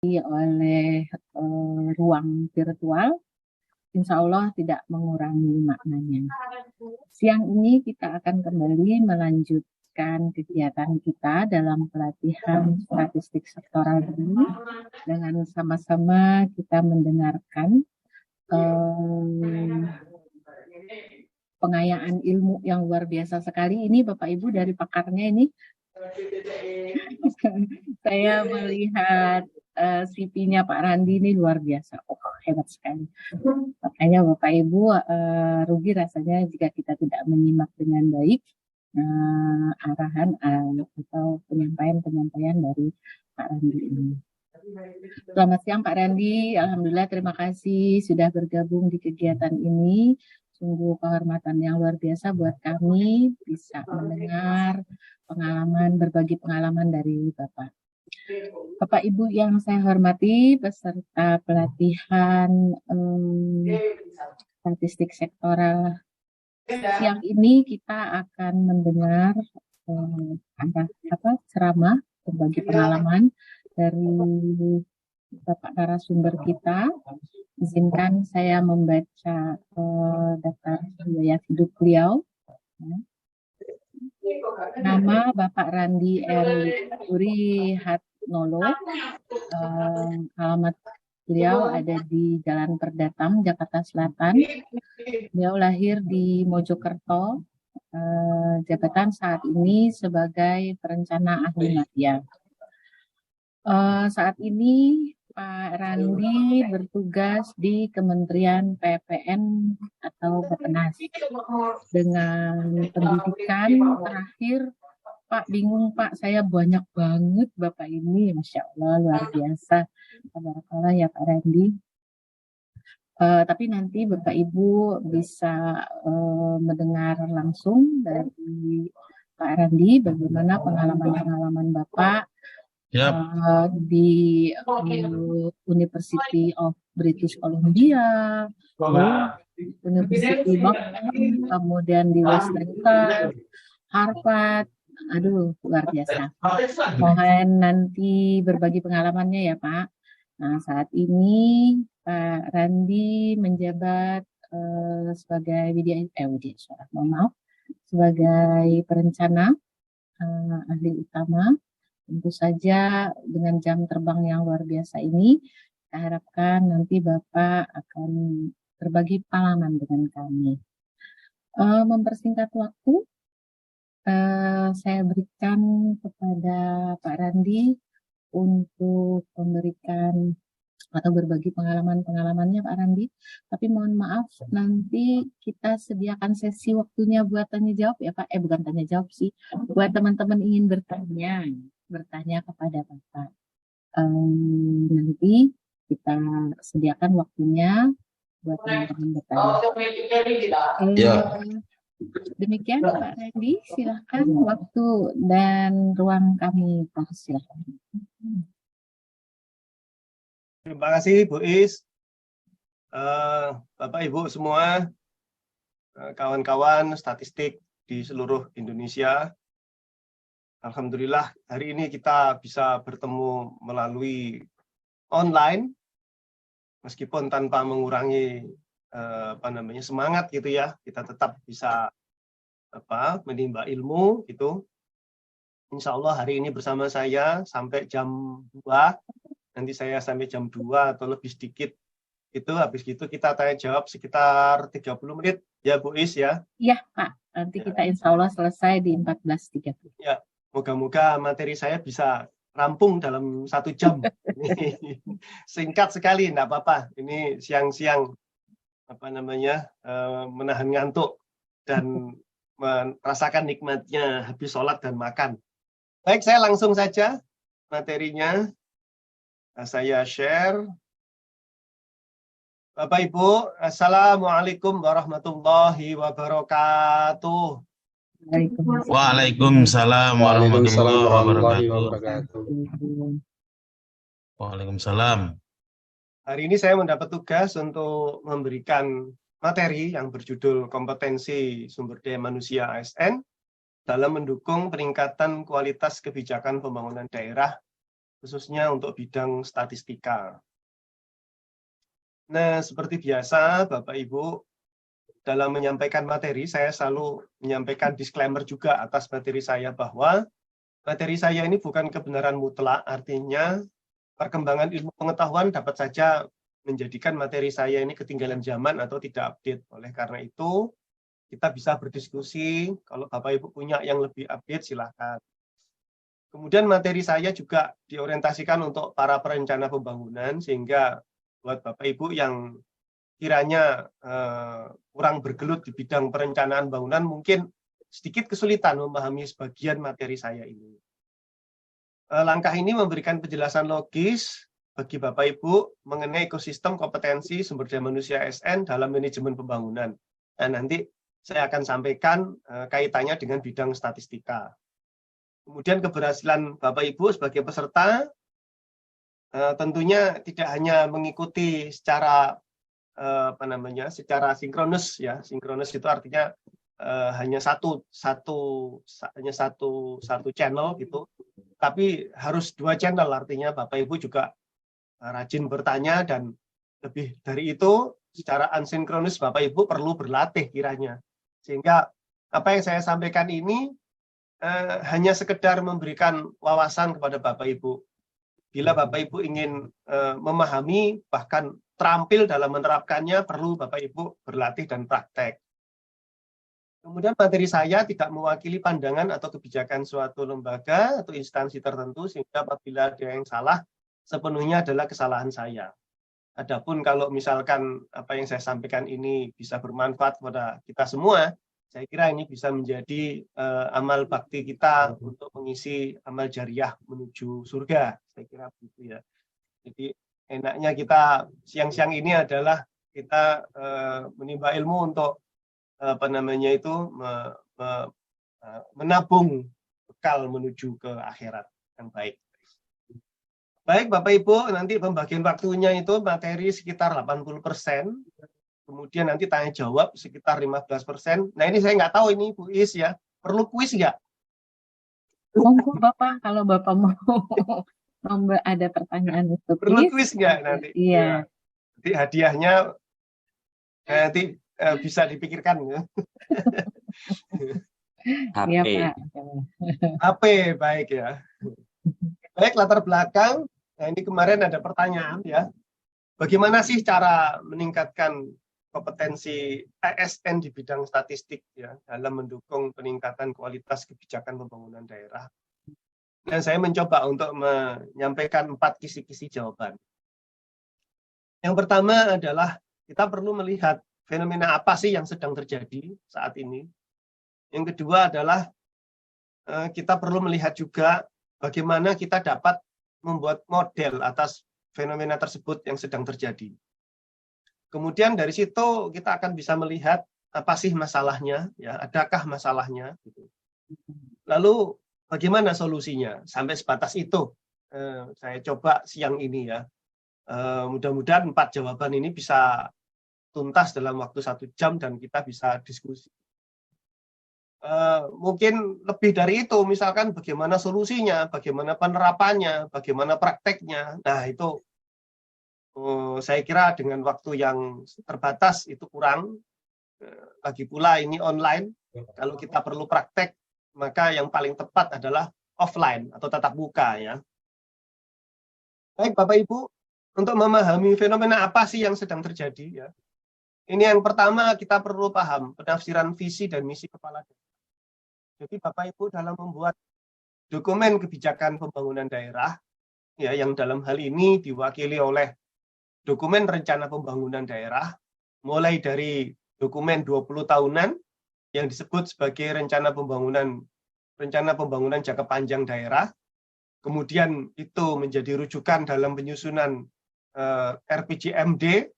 oleh ruang virtual, insya Allah tidak mengurangi maknanya. Siang ini kita akan kembali melanjutkan kegiatan kita dalam pelatihan statistik sektoral ini dengan sama-sama kita mendengarkan pengayaan ilmu yang luar biasa sekali. Ini Bapak Ibu dari pakarnya ini. Saya melihat CV-nya Pak Randi ini luar biasa. Oh, hebat sekali. Makanya Bapak Ibu rugi rasanya jika kita tidak menyimak dengan baik arahan atau penyampaian dari Pak Randi ini. Selamat siang Pak Randi. Alhamdulillah, terima kasih sudah bergabung di kegiatan ini. Sungguh kehormatan yang luar biasa buat kami bisa mendengar berbagi pengalaman dari Bapak. Bapak Ibu yang saya hormati, peserta pelatihan statistik sektoral siang ini kita akan mendengar ceramah berbagi pengalaman dari Bapak narasumber kita. Izinkan saya membaca daftar riwayat hidup beliau. Nama Bapak Randi Uri Hatnolo, alamat beliau ada di Jalan Perdatam, Jakarta Selatan. Beliau lahir di Mojokerto, jabatan saat ini sebagai perencana ahli media. Saat ini Pak Randi bertugas di Kementerian PPN atau Bappenas dengan pendidikan terakhir. Pak bingung Pak, saya banyak banget Bapak ini, Masya Allah luar biasa. Tabarakallah ya Pak Randi. Tapi nanti Bapak Ibu bisa mendengar langsung dari Pak Randi bagaimana pengalaman-pengalaman Bapak di University of British Columbia, University Boston, kemudian di Westminster, Harvard. Aduh, luar biasa. Mohon nanti berbagi pengalamannya ya Pak. Nah, saat ini Pak Randi menjabat sebagai sebagai perencana ahli utama. Tentu saja dengan jam terbang yang luar biasa ini, saya harapkan nanti Bapak akan berbagi pengalaman dengan kami. Mempersingkat waktu, saya berikan kepada Pak Randi untuk memberikan atau berbagi pengalamannya Pak Randi. Tapi mohon maaf, nanti kita sediakan sesi waktunya buat tanya jawab ya Pak. Bukan tanya jawab sih, buat teman-teman ingin bertanya kepada Bapak. Nanti kita sediakan waktunya buat teman-teman bertanya. Demikian Pak Randi, silakan waktu dan ruang kami persilakan. Terima kasih Bu Is, Bapak Ibu semua, kawan-kawan statistik di seluruh Indonesia. Alhamdulillah hari ini kita bisa bertemu melalui online, meskipun tanpa mengurangi semangat gitu ya. Kita tetap bisa menimba ilmu gitu. Insya Allah hari ini bersama saya sampai jam 2. Nanti saya sampai jam 2 atau lebih sedikit. Itu habis gitu kita tanya jawab sekitar 30 menit ya Bu Is ya. Iya Pak, nanti kita insya Allah selesai di 14.30. Ya. Moga-moga materi saya bisa rampung dalam 1 jam. Singkat sekali, enggak apa-apa. Ini siang-siang menahan ngantuk dan merasakan nikmatnya habis sholat dan makan. Baik, saya langsung saja materinya. Saya share. Bapak Ibu, Assalamualaikum warahmatullahi wabarakatuh. Waalaikumsalam warahmatullahi wabarakatuh. Waalaikumsalam. Hari ini saya mendapat tugas untuk memberikan materi yang berjudul Kompetensi Sumber Daya Manusia ASN dalam mendukung peningkatan kualitas kebijakan pembangunan daerah khususnya untuk bidang statistika. Nah, seperti biasa, Bapak Ibu, dalam menyampaikan materi, saya selalu menyampaikan disclaimer juga atas materi saya bahwa materi saya ini bukan kebenaran mutlak, artinya perkembangan ilmu pengetahuan dapat saja menjadikan materi saya ini ketinggalan zaman atau tidak update. Oleh karena itu, kita bisa berdiskusi, kalau Bapak Ibu punya yang lebih update, silakan. Kemudian materi saya juga diorientasikan untuk para perencana pembangunan, sehingga buat Bapak Ibu yang kiranya kurang bergelut di bidang perencanaan bangunan, mungkin sedikit kesulitan memahami sebagian materi saya ini. Langkah ini memberikan penjelasan logis bagi Bapak Ibu mengenai ekosistem kompetensi sumber daya manusia ASN dalam manajemen pembangunan. Nah, nanti saya akan sampaikan kaitannya dengan bidang statistika. Kemudian keberhasilan Bapak Ibu sebagai peserta tentunya tidak hanya mengikuti secara secara sinkronus ya. Sinkronus itu artinya hanya satu channel gitu. Tapi harus 2 channel, artinya Bapak Ibu juga rajin bertanya, dan lebih dari itu secara asinkronus Bapak Ibu perlu berlatih kiranya. Sehingga apa yang saya sampaikan ini hanya sekedar memberikan wawasan kepada Bapak Ibu. Bila Bapak Ibu ingin memahami, bahkan terampil dalam menerapkannya, perlu Bapak Ibu berlatih dan praktek. Kemudian materi saya tidak mewakili pandangan atau kebijakan suatu lembaga atau instansi tertentu, sehingga apabila ada yang salah, sepenuhnya adalah kesalahan saya. Adapun kalau misalkan apa yang saya sampaikan ini bisa bermanfaat kepada kita semua, saya kira ini bisa menjadi amal bakti kita untuk mengisi amal jariah menuju surga. Saya kira begitu ya. Jadi enaknya kita siang-siang ini adalah kita menimba ilmu untuk menabung bekal menuju ke akhirat yang baik. Baik Bapak Ibu, nanti pembagian waktunya itu materi sekitar 80%. Kemudian nanti tanya jawab sekitar 15%. Nah, ini saya nggak tahu ini Bu Is ya. Perlu kuis nggak? Monggo Bapak, kalau Bapak mau ada pertanyaan untuk Perlu kuis nggak nanti? Iya. Nanti hadiahnya nanti bisa dipikirkan ya. HP. Iya, Pak. HP, baik ya. Baik, latar belakang. Nah, ini kemarin ada pertanyaan ya. Bagaimana sih cara meningkatkan kompetensi ASN di bidang statistik ya dalam mendukung peningkatan kualitas kebijakan pembangunan daerah? Dan saya mencoba untuk menyampaikan 4 kisi-kisi jawaban. Yang pertama adalah kita perlu melihat fenomena apa sih yang sedang terjadi saat ini. Yang kedua adalah kita perlu melihat juga bagaimana kita dapat membuat model atas fenomena tersebut yang sedang terjadi. Kemudian dari situ kita akan bisa melihat apa sih masalahnya, ya, adakah masalahnya, gitu. Lalu bagaimana solusinya? Sampai sebatas itu saya coba siang ini ya. Mudah-mudahan 4 jawaban ini bisa tuntas dalam waktu 1 jam dan kita bisa diskusi. Mungkin lebih dari itu, misalkan bagaimana solusinya, bagaimana penerapannya, bagaimana prakteknya. Nah, itu saya kira dengan waktu yang terbatas itu kurang. Lagi pula ini online, kalau kita perlu praktek, maka yang paling tepat adalah offline atau tatap muka ya. Baik Bapak Ibu, untuk memahami fenomena apa sih yang sedang terjadi ya. Ini yang pertama, kita perlu paham penafsiran visi dan misi kepala daerah. Jadi Bapak Ibu dalam membuat dokumen kebijakan pembangunan daerah, ya, yang dalam hal ini diwakili oleh dokumen rencana pembangunan daerah, mulai dari dokumen 20 tahunan yang disebut sebagai rencana pembangunan jangka panjang daerah, kemudian itu menjadi rujukan dalam penyusunan RPJMD,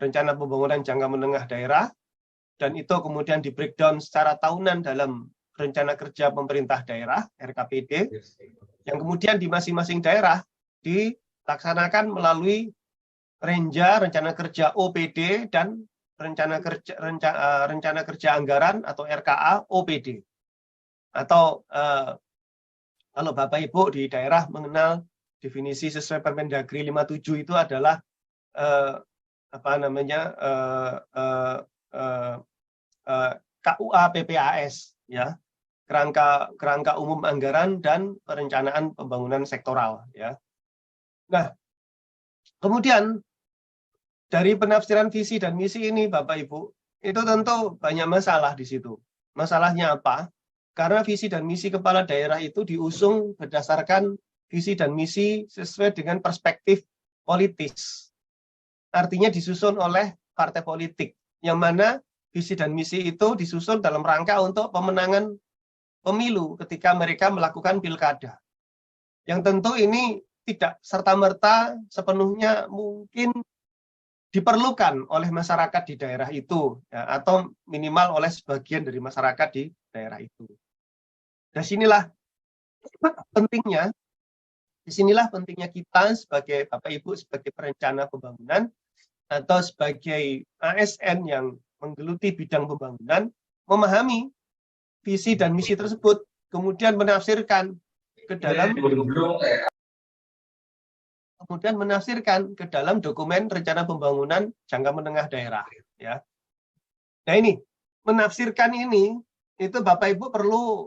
rencana pembangunan jangka menengah daerah, dan itu kemudian di breakdown secara tahunan dalam rencana kerja pemerintah daerah, RKPD, yang kemudian di masing-masing daerah dilaksanakan melalui Renja, rencana kerja OPD, dan rencana kerja anggaran atau RKA OPD. Atau kalau Bapak Ibu di daerah mengenal definisi sesuai Permendagri 57 itu adalah KUA PPAS, ya, kerangka umum anggaran dan perencanaan pembangunan sektoral, ya. Nah, kemudian dari penafsiran visi dan misi ini, Bapak Ibu, itu tentu banyak masalah di situ. Masalahnya apa? Karena visi dan misi kepala daerah itu diusung berdasarkan visi dan misi sesuai dengan perspektif politis. Artinya disusun oleh partai politik, yang mana visi dan misi itu disusun dalam rangka untuk pemenangan pemilu ketika mereka melakukan pilkada. Yang tentu ini tidak serta-merta sepenuhnya mungkin diperlukan oleh masyarakat di daerah itu, ya, atau minimal oleh sebagian dari masyarakat di daerah itu. Disinilah pentingnya kita sebagai Bapak Ibu, sebagai perencana pembangunan atau sebagai ASN yang menggeluti bidang pembangunan, memahami visi dan misi tersebut, kemudian menafsirkan ke dalam dokumen rencana pembangunan jangka menengah daerah, ya. Nah, ini menafsirkan ini itu Bapak Ibu perlu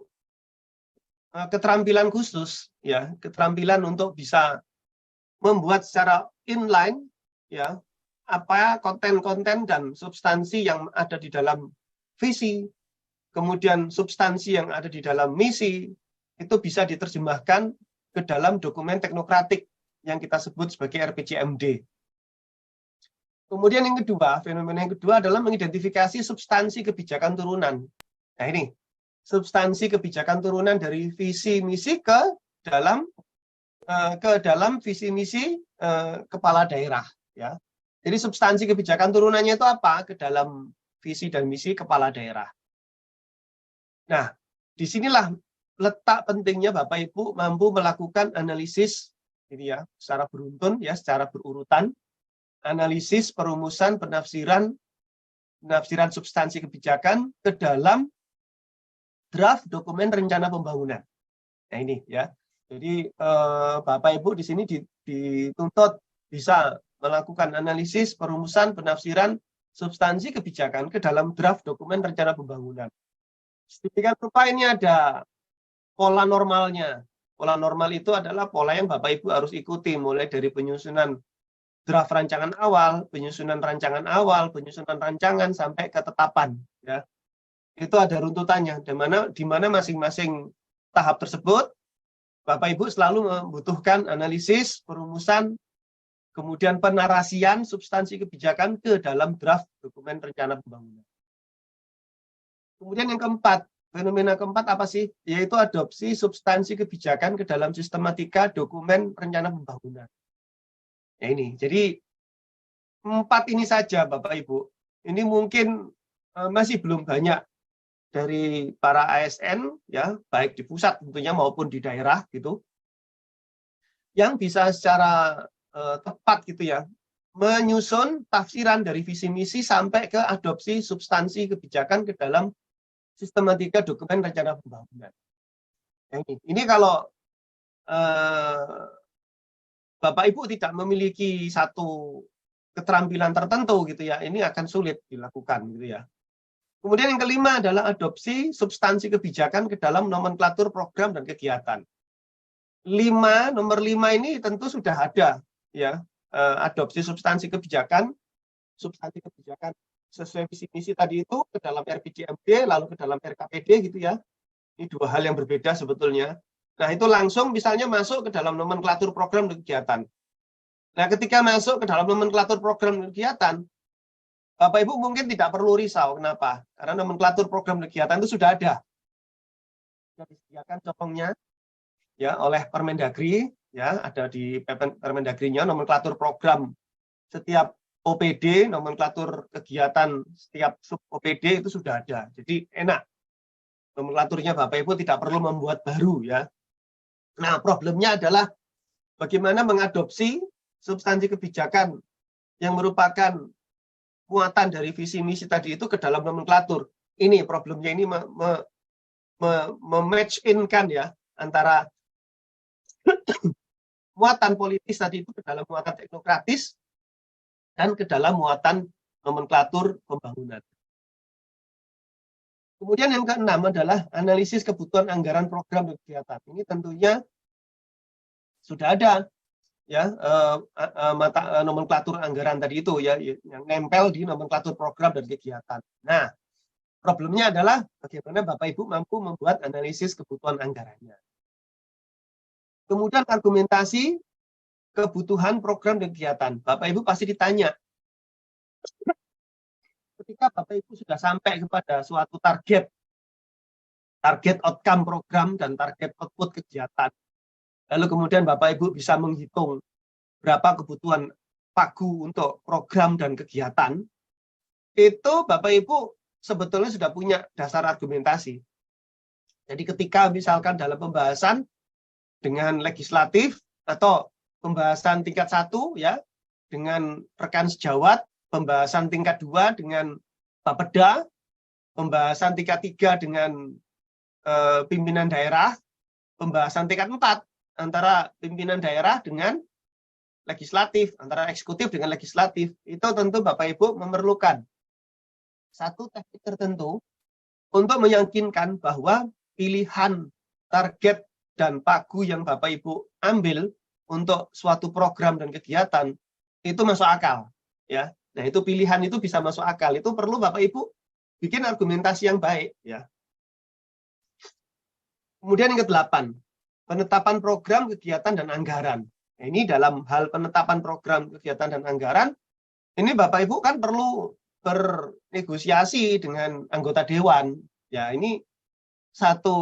keterampilan khusus, ya, keterampilan untuk bisa membuat secara inline, ya, apa konten-konten dan substansi yang ada di dalam visi, kemudian substansi yang ada di dalam misi itu bisa diterjemahkan ke dalam dokumen teknokratik yang kita sebut sebagai RPJMD. Kemudian yang kedua, fenomena yang kedua adalah mengidentifikasi substansi kebijakan turunan. Nah, ini substansi kebijakan turunan dari visi misi ke dalam visi misi kepala daerah, ya. Jadi substansi kebijakan turunannya itu apa? Ke dalam visi dan misi kepala daerah. Nah, disinilah letak pentingnya Bapak Ibu mampu melakukan analisis ini, ya, secara beruntun, ya, secara berurutan, analisis, perumusan, penafsiran substansi kebijakan ke dalam draft dokumen rencana pembangunan. Nah, ini, ya. Jadi Bapak Ibu di sini dituntut bisa melakukan analisis, perumusan, penafsiran substansi kebijakan ke dalam draft dokumen rencana pembangunan. Sedemikian rupa ini ada pola normalnya. Pola normal itu adalah pola yang Bapak Ibu harus ikuti, mulai dari penyusunan draft rancangan awal, penyusunan rancangan awal, penyusunan rancangan sampai ketetapan, ya. Itu ada runtutannya, di mana masing-masing tahap tersebut Bapak Ibu selalu membutuhkan analisis, perumusan, kemudian penarasian substansi kebijakan ke dalam draft dokumen rencana pembangunan. Kemudian yang keempat, fenomena keempat apa sih? Yaitu adopsi substansi kebijakan ke dalam sistematika dokumen rencana pembangunan. Ya, ini, jadi 4 ini saja Bapak Ibu. Ini mungkin masih belum banyak dari para ASN, ya, baik di pusat tentunya maupun di daerah gitu, yang bisa secara tepat gitu, ya, menyusun tafsiran dari visi misi sampai ke adopsi substansi kebijakan ke dalam sistematika dokumen rencana pembangunan. Ini kalau Bapak Ibu tidak memiliki satu keterampilan tertentu gitu, ya, ini akan sulit dilakukan gitu, ya. Kemudian yang kelima adalah adopsi substansi kebijakan ke dalam nomenklatur program dan kegiatan. Nomor 5 ini tentu sudah ada, ya, adopsi substansi kebijakan sesuai visi misi tadi itu ke dalam RPJMD lalu ke dalam RKPD gitu, ya. Ini 2 hal yang berbeda sebetulnya. Nah, itu langsung misalnya masuk ke dalam nomenklatur program dan kegiatan. Nah, ketika masuk ke dalam nomenklatur program dan kegiatan, Bapak Ibu mungkin tidak perlu risau. Kenapa? Karena nomenklatur program dan kegiatan itu sudah ada. Sudah disediakan contohnya, ya, oleh Permendagri, ya, ada di Permendagri-nya nomenklatur program setiap OPD, nomenklatur kegiatan setiap sub OPD itu sudah ada. Jadi enak. Nomenklaturnya Bapak Ibu tidak perlu membuat baru, ya. Nah, problemnya adalah bagaimana mengadopsi substansi kebijakan yang merupakan muatan dari visi misi tadi itu ke dalam nomenklatur. Ini problemnya, ini match in kan, ya, antara muatan politis tadi itu ke dalam muatan teknokratis dan ke dalam muatan nomenklatur pembangunan. Kemudian yang keenam adalah analisis kebutuhan anggaran program dan kegiatan. Ini tentunya sudah ada ya nomenklatur anggaran tadi itu ya yang nempel di nomenklatur program dan kegiatan. Nah, problemnya adalah bagaimana Bapak Ibu mampu membuat analisis kebutuhan anggarannya. Kemudian argumentasi kebutuhan program dan kegiatan. Bapak Ibu pasti ditanya, ketika Bapak Ibu sudah sampai kepada suatu target outcome program dan target output kegiatan, lalu kemudian Bapak Ibu bisa menghitung berapa kebutuhan pagu untuk program dan kegiatan, itu Bapak Ibu sebetulnya sudah punya dasar argumentasi. Jadi ketika misalkan dalam pembahasan dengan legislatif atau pembahasan tingkat 1 ya dengan rekan sejawat, pembahasan tingkat 2 dengan Bapeda, pembahasan tingkat 3 dengan pimpinan daerah, pembahasan tingkat 4 antara pimpinan daerah dengan legislatif, antara eksekutif dengan legislatif, itu tentu Bapak Ibu memerlukan satu teknik tertentu untuk meyakinkan bahwa pilihan target dan pagu yang Bapak Ibu ambil untuk suatu program dan kegiatan itu masuk akal, ya. Nah, itu pilihan itu bisa masuk akal. Itu perlu Bapak Ibu bikin argumentasi yang baik, ya. Kemudian yang ke-8, penetapan program, kegiatan dan anggaran. Nah, ini dalam hal penetapan program, kegiatan dan anggaran, ini Bapak Ibu kan perlu bernegosiasi dengan anggota dewan. Ya, ini satu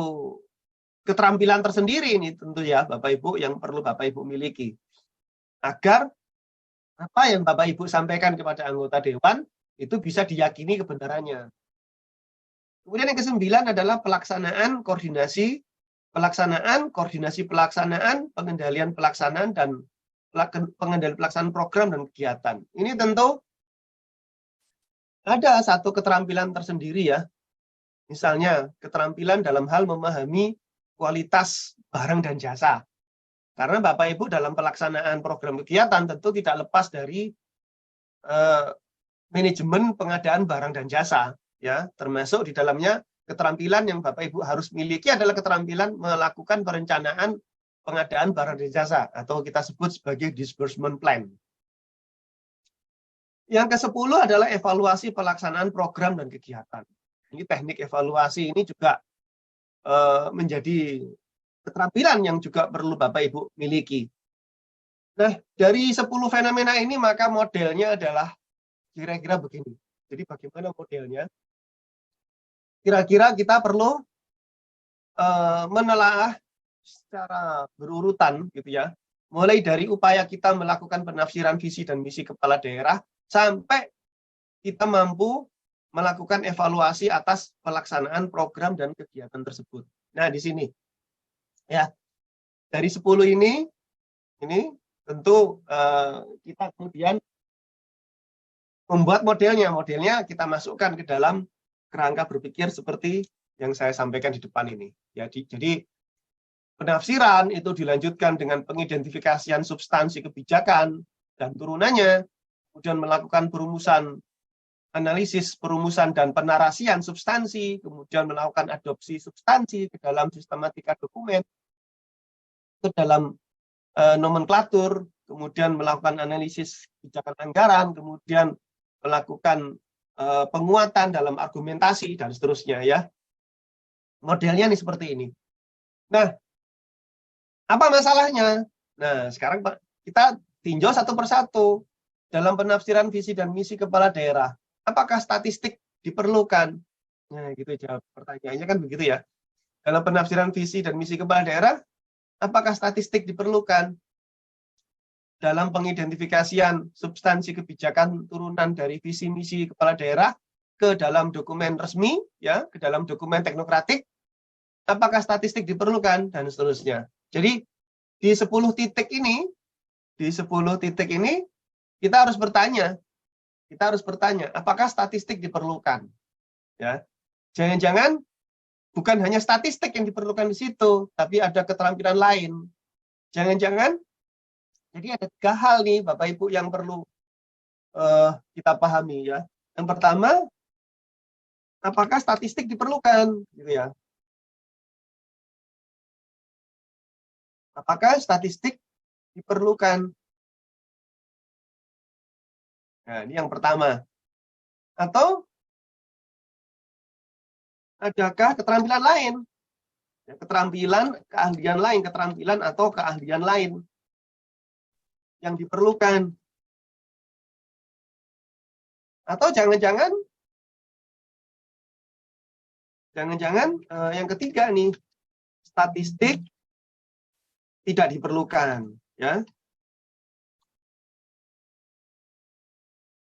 keterampilan tersendiri ini tentu ya Bapak Ibu yang perlu Bapak Ibu miliki. Agar apa yang Bapak Ibu sampaikan kepada anggota dewan itu bisa diyakini kebenarannya. Kemudian yang ke-9 adalah pelaksanaan, koordinasi pelaksanaan, pengendalian pelaksanaan, dan pengendalian pelaksanaan program dan kegiatan. Ini tentu ada satu keterampilan tersendiri ya. Misalnya keterampilan dalam hal memahami kualitas barang dan jasa. Karena Bapak Ibu dalam pelaksanaan program kegiatan tentu tidak lepas dari manajemen pengadaan barang dan jasa, ya, termasuk di dalamnya keterampilan yang Bapak Ibu harus miliki adalah keterampilan melakukan perencanaan pengadaan barang dan jasa atau kita sebut sebagai disbursement plan. Yang ke-10 adalah evaluasi pelaksanaan program dan kegiatan. Ini teknik evaluasi ini juga menjadi keterampilan yang juga perlu Bapak Ibu miliki. Nah, dari 10 fenomena ini maka modelnya adalah kira-kira begini. Jadi bagaimana modelnya? Kira-kira kita perlu menelaah secara berurutan gitu ya. Mulai dari upaya kita melakukan penafsiran visi dan misi kepala daerah sampai kita mampu melakukan evaluasi atas pelaksanaan program dan kegiatan tersebut. Nah, di sini ya, dari 10 ini tentu kita kemudian membuat modelnya. Modelnya kita masukkan ke dalam kerangka berpikir seperti yang saya sampaikan di depan ini. Ya, jadi penafsiran itu dilanjutkan dengan pengidentifikasian substansi kebijakan dan turunannya, kemudian melakukan perumusan, analisis, perumusan, dan penarasian substansi, kemudian melakukan adopsi substansi ke dalam sistematika dokumen, ke dalam nomenklatur, kemudian melakukan analisis kebijakan anggaran, kemudian melakukan penguatan dalam argumentasi, dan seterusnya ya. Modelnya nih seperti ini. Nah, apa masalahnya? Nah, sekarang Pak, kita tinjau satu persatu. Dalam penafsiran visi dan misi kepala daerah, apakah statistik diperlukan? Nah, gitu jawab pertanyaannya kan begitu ya. Dalam penafsiran visi dan misi kepala daerah, apakah statistik diperlukan? Dalam pengidentifikasian substansi kebijakan turunan dari visi misi kepala daerah ke dalam dokumen resmi, ya, ke dalam dokumen teknokratik, apakah statistik diperlukan, dan seterusnya. Jadi di 10 titik ini, kita harus bertanya, apakah statistik diperlukan? Ya, jangan-jangan bukan hanya statistik yang diperlukan di situ, tapi ada keterampilan lain. Jangan-jangan Jadi ada 3 hal nih Bapak Ibu yang perlu kita pahami ya. Yang pertama, apakah statistik diperlukan gitu ya? Apakah statistik diperlukan? Nah, ini yang pertama. Atau adakah keterampilan lain? Ya, keterampilan, keahlian lain, keterampilan atau keahlian lain yang diperlukan. Atau jangan-jangan yang ketiga nih, statistik tidak diperlukan, ya.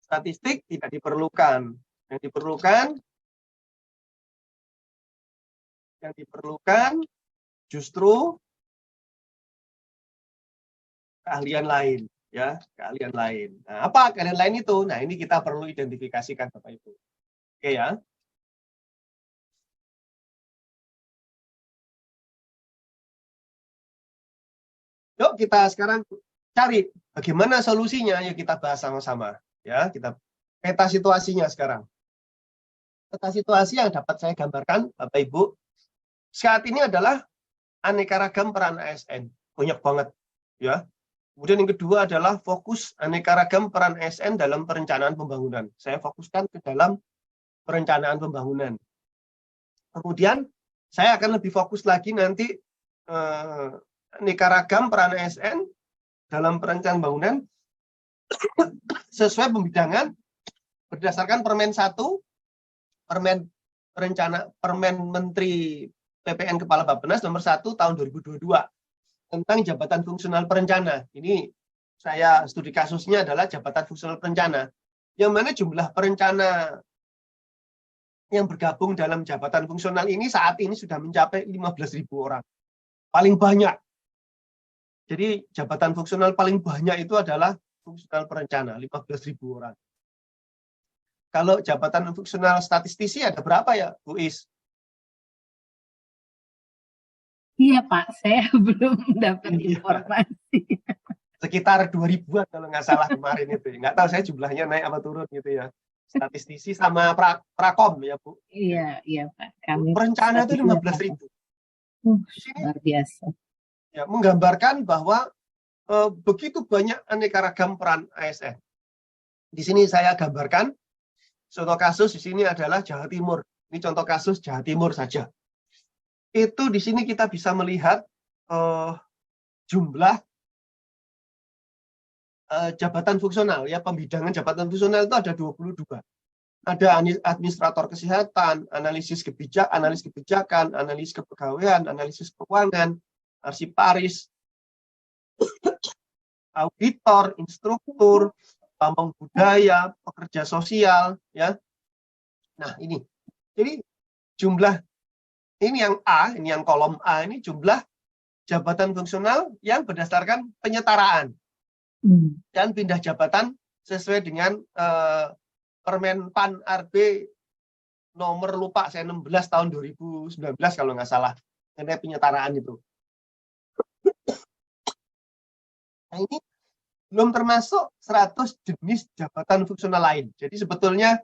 Statistik tidak diperlukan. Yang diperlukan justru keahlian lain, ya, keahlian lain. Nah, apa keahlian lain itu? Nah, ini kita perlu identifikasikan Bapak Ibu. Oke ya. Yuk kita sekarang cari bagaimana solusinya, yuk kita bahas sama-sama. Ya, kita peta situasinya sekarang. Peta situasi yang dapat saya gambarkan, Bapak Ibu, saat ini adalah aneka ragam peran ASN. Banyak banget, ya. Kemudian yang kedua adalah fokus aneka ragam peran ASN dalam perencanaan pembangunan. Saya fokuskan ke dalam perencanaan pembangunan. Kemudian saya akan lebih fokus lagi nanti aneka ragam peran ASN dalam perencanaan pembangunan sesuai pembidangan berdasarkan Permen 1, Permen Menteri PPN Kepala Bappenas nomor 1 tahun 2022 tentang jabatan fungsional perencana. Ini saya studi kasusnya adalah jabatan fungsional perencana, yang mana jumlah perencana yang bergabung dalam jabatan fungsional ini saat ini sudah mencapai 15.000 orang. Paling banyak. Jadi jabatan fungsional paling banyak itu adalah fungsional perencana, 15.000 orang. Kalau jabatan fungsional statistisi ada berapa ya, Bu Is? Iya Pak, saya belum dapat informasi. Sekitar 2000-an kalau nggak salah kemarin itu. Nggak tahu saya jumlahnya naik apa turun gitu ya. Statistisi sama prakom ya Bu. Iya Pak. Kami perencana itu 15.000. Luar biasa. Ya, menggambarkan bahwa begitu banyak aneka ragam peran ASN. Di sini saya gambarkan contoh kasus di sini adalah Jawa Timur. Ini contoh kasus Jawa Timur saja. Itu di sini kita bisa melihat jumlah jabatan fungsional, ya, pembidangan jabatan fungsional itu ada 22. Ada administrator kesehatan, analis kebijakan, analis kepegawaian, analisis keuangan, arsiparis, auditor, instruktur, pamong budaya, pekerja sosial, ya. Nah, ini. Jadi jumlah ini yang A, ini yang kolom A, ini jumlah jabatan fungsional yang berdasarkan penyetaraan dan pindah jabatan sesuai dengan Permen PAN RB nomor lupa saya 16 tahun 2019 kalau nggak salah, mengenai penyetaraan itu. Nah, ini belum termasuk 100 jenis jabatan fungsional lain. Jadi sebetulnya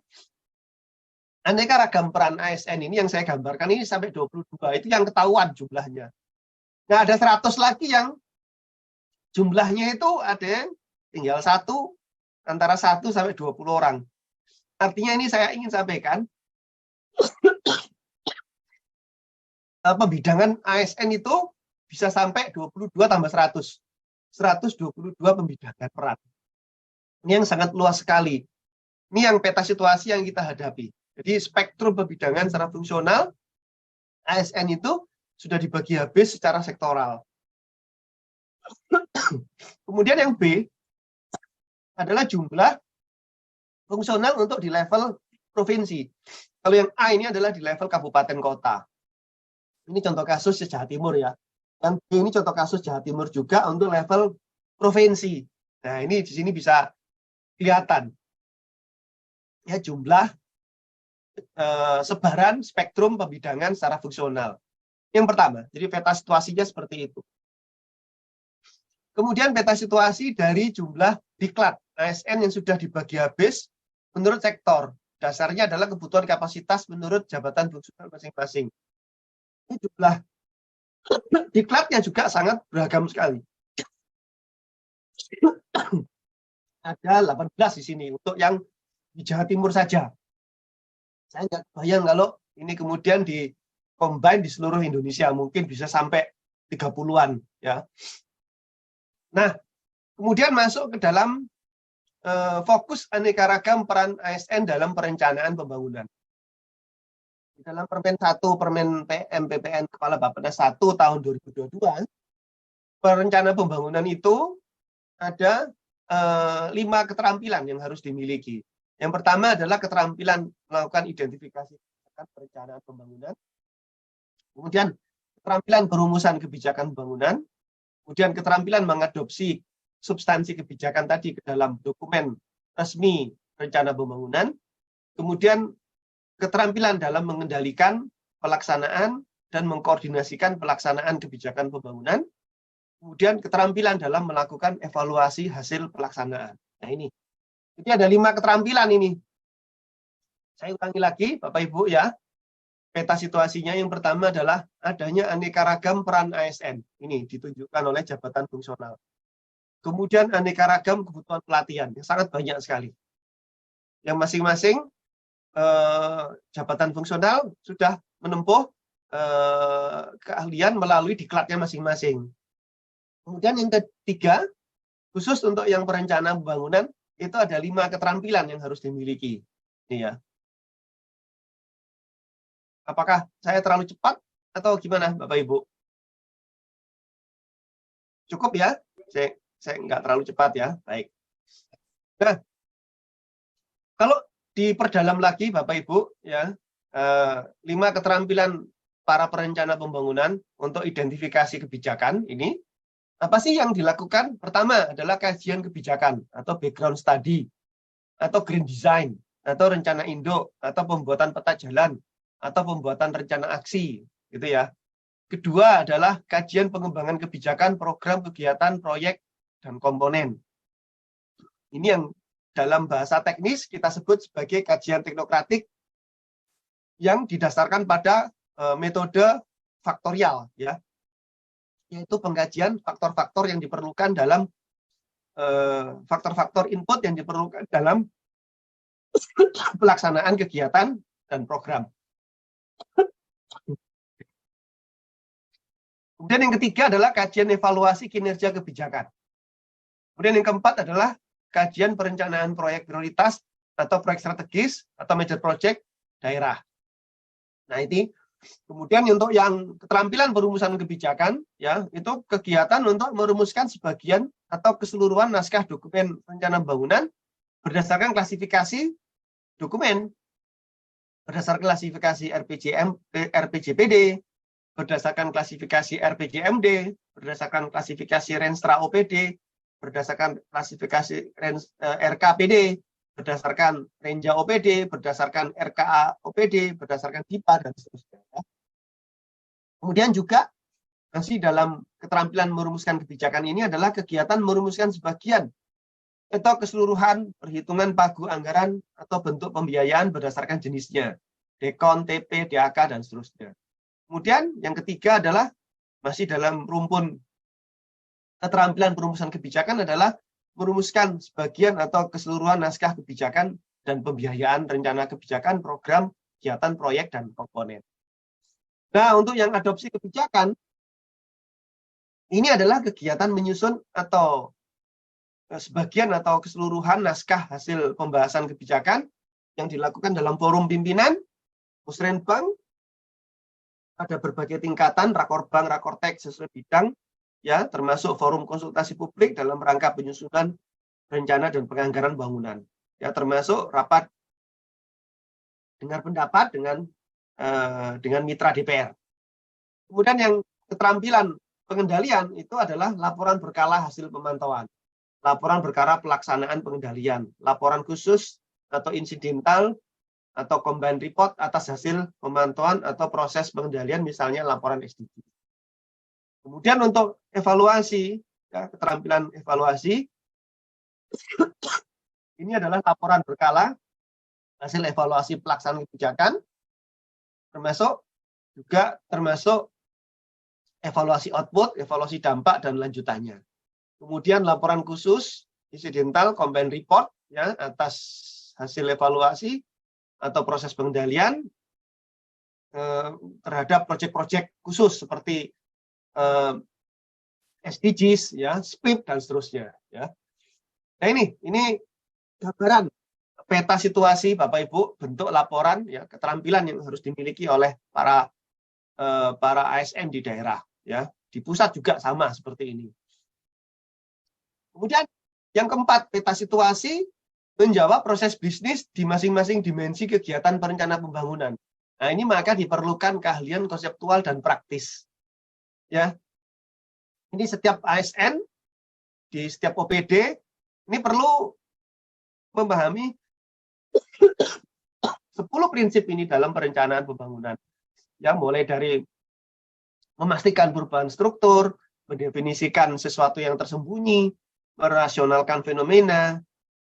aneka ragam peran ASN ini yang saya gambarkan ini sampai 22, itu yang ketahuan jumlahnya. Nah, ada 100 lagi yang jumlahnya itu ada yang tinggal antara 1 sampai 20 orang. Artinya ini saya ingin sampaikan, pembidangan ASN itu bisa sampai 22 tambah 100. 122 pembidangan peran. Ini yang sangat luas sekali. Ini yang peta situasi yang kita hadapi. Jadi spektrum pembidangan secara fungsional ASN itu sudah dibagi habis secara sektoral. Kemudian yang B adalah jumlah fungsional untuk di level provinsi. Kalau yang A ini adalah di level kabupaten kota. Ini contoh kasus Jawa Timur ya. Yang B ini contoh kasus Jawa Timur juga untuk level provinsi. Nah, ini di sini bisa kelihatan ya jumlah sebaran spektrum pembidangan secara fungsional. Yang pertama, jadi peta situasinya seperti itu. Kemudian peta situasi dari jumlah diklat ASN yang sudah dibagi habis menurut sektor. Dasarnya adalah kebutuhan kapasitas menurut jabatan fungsional masing-masing. Ini jumlah diklatnya juga sangat beragam sekali. Ada 18 di sini untuk yang di Jawa Timur saja. Saya nggak bayang kalau ini kemudian di combine di seluruh Indonesia, mungkin bisa sampai 30-an ya. Nah, kemudian masuk ke dalam fokus aneka ragam peran ASN dalam perencanaan pembangunan. Di dalam Permen 1, Permen PMPPN Kepala Bappenas 1 tahun 2022, perencanaan pembangunan itu ada 5 keterampilan yang harus dimiliki. Yang pertama adalah keterampilan melakukan identifikasi perencanaan pembangunan. Kemudian keterampilan perumusan kebijakan pembangunan. Kemudian keterampilan mengadopsi substansi kebijakan tadi ke dalam dokumen resmi rencana pembangunan. Kemudian keterampilan dalam mengendalikan pelaksanaan dan mengkoordinasikan pelaksanaan kebijakan pembangunan. Kemudian keterampilan dalam melakukan evaluasi hasil pelaksanaan. Nah ini ada 5 keterampilan ini. Saya ulangi lagi Bapak Ibu ya. Peta situasinya yang pertama adalah adanya aneka ragam peran ASN. Ini ditunjukkan oleh jabatan fungsional. Kemudian aneka ragam kebutuhan pelatihan, yang sangat banyak sekali. Yang masing-masing jabatan fungsional sudah menempuh keahlian melalui diklatnya masing-masing. Kemudian yang ketiga, khusus untuk yang perencanaan pembangunan, itu ada 5 keterampilan yang harus dimiliki. Ini ya. Apakah saya terlalu cepat atau gimana Bapak Ibu? Cukup ya? Saya nggak terlalu cepat ya. Baik. Nah, kalau diperdalam lagi Bapak Ibu, ya 5 keterampilan para perencana pembangunan untuk identifikasi kebijakan ini, apa sih yang dilakukan? Pertama adalah kajian kebijakan atau background study, atau green design, atau rencana induk, atau pembuatan peta jalan, atau pembuatan rencana aksi, gitu ya. Kedua adalah kajian pengembangan kebijakan, program, kegiatan, proyek, dan komponen. Ini yang dalam bahasa teknis kita sebut sebagai kajian teknokratik yang didasarkan pada metode faktorial, ya, yaitu pengkajian faktor-faktor yang diperlukan dalam faktor-faktor input yang diperlukan dalam pelaksanaan kegiatan dan program. Kemudian yang ketiga adalah kajian evaluasi kinerja kebijakan. Kemudian yang keempat adalah kajian perencanaan proyek prioritas atau proyek strategis atau major project daerah. Nah ini kemudian untuk yang keterampilan perumusan kebijakan, ya itu kegiatan untuk merumuskan sebagian atau keseluruhan naskah dokumen rencana pembangunan berdasarkan klasifikasi dokumen, berdasarkan klasifikasi RPJPD, berdasarkan klasifikasi RPJMD, berdasarkan klasifikasi Renstra OPD, berdasarkan klasifikasi RKPD, berdasarkan Renja OPD, berdasarkan RKA OPD, berdasarkan DIPA, dan seterusnya. Kemudian juga masih dalam keterampilan merumuskan kebijakan ini adalah kegiatan merumuskan sebagian atau keseluruhan perhitungan pagu anggaran atau bentuk pembiayaan berdasarkan jenisnya, dekon, TP, DAK, dan seterusnya. Kemudian yang ketiga adalah masih dalam rumpun keterampilan perumusan kebijakan adalah merumuskan sebagian atau keseluruhan naskah kebijakan dan pembiayaan rencana kebijakan, program, kegiatan, proyek, dan komponen. Nah, untuk yang adopsi kebijakan, ini adalah kegiatan menyusun atau sebagian atau keseluruhan naskah hasil pembahasan kebijakan yang dilakukan dalam forum pimpinan, musrenbang, ada berbagai tingkatan, rakorbank, rakortek sesuai bidang, ya termasuk forum konsultasi publik dalam rangka penyusunan rencana dan penganggaran bangunan, ya termasuk rapat dengar pendapat dengan mitra DPR. Kemudian yang keterampilan pengendalian itu adalah laporan berkala hasil pemantauan, laporan berkala pelaksanaan pengendalian, laporan khusus atau insidental atau combined report atas hasil pemantauan atau proses pengendalian, misalnya laporan SDG. Kemudian untuk evaluasi ya, keterampilan evaluasi. Ini adalah laporan berkala hasil evaluasi pelaksanaan kebijakan, termasuk evaluasi output, evaluasi dampak dan lanjutannya. Kemudian laporan khusus incidental combined report ya atas hasil evaluasi atau proses pengendalian terhadap proyek-proyek khusus seperti SDGs ya, SPIP dan seterusnya ya. Nah ini gambaran peta situasi Bapak Ibu, bentuk laporan ya, keterampilan yang harus dimiliki oleh para ASN di daerah ya. Di pusat juga sama seperti ini. Kemudian yang keempat, peta situasi menjawab proses bisnis di masing-masing dimensi kegiatan perencanaan pembangunan. Nah, ini maka diperlukan keahlian konseptual dan praktis. Ya. Ini setiap ASN di setiap OPD ini perlu memahami 10 prinsip ini dalam perencanaan pembangunan. Ya, mulai dari memastikan perubahan struktur, mendefinisikan sesuatu yang tersembunyi, merasionalkan fenomena,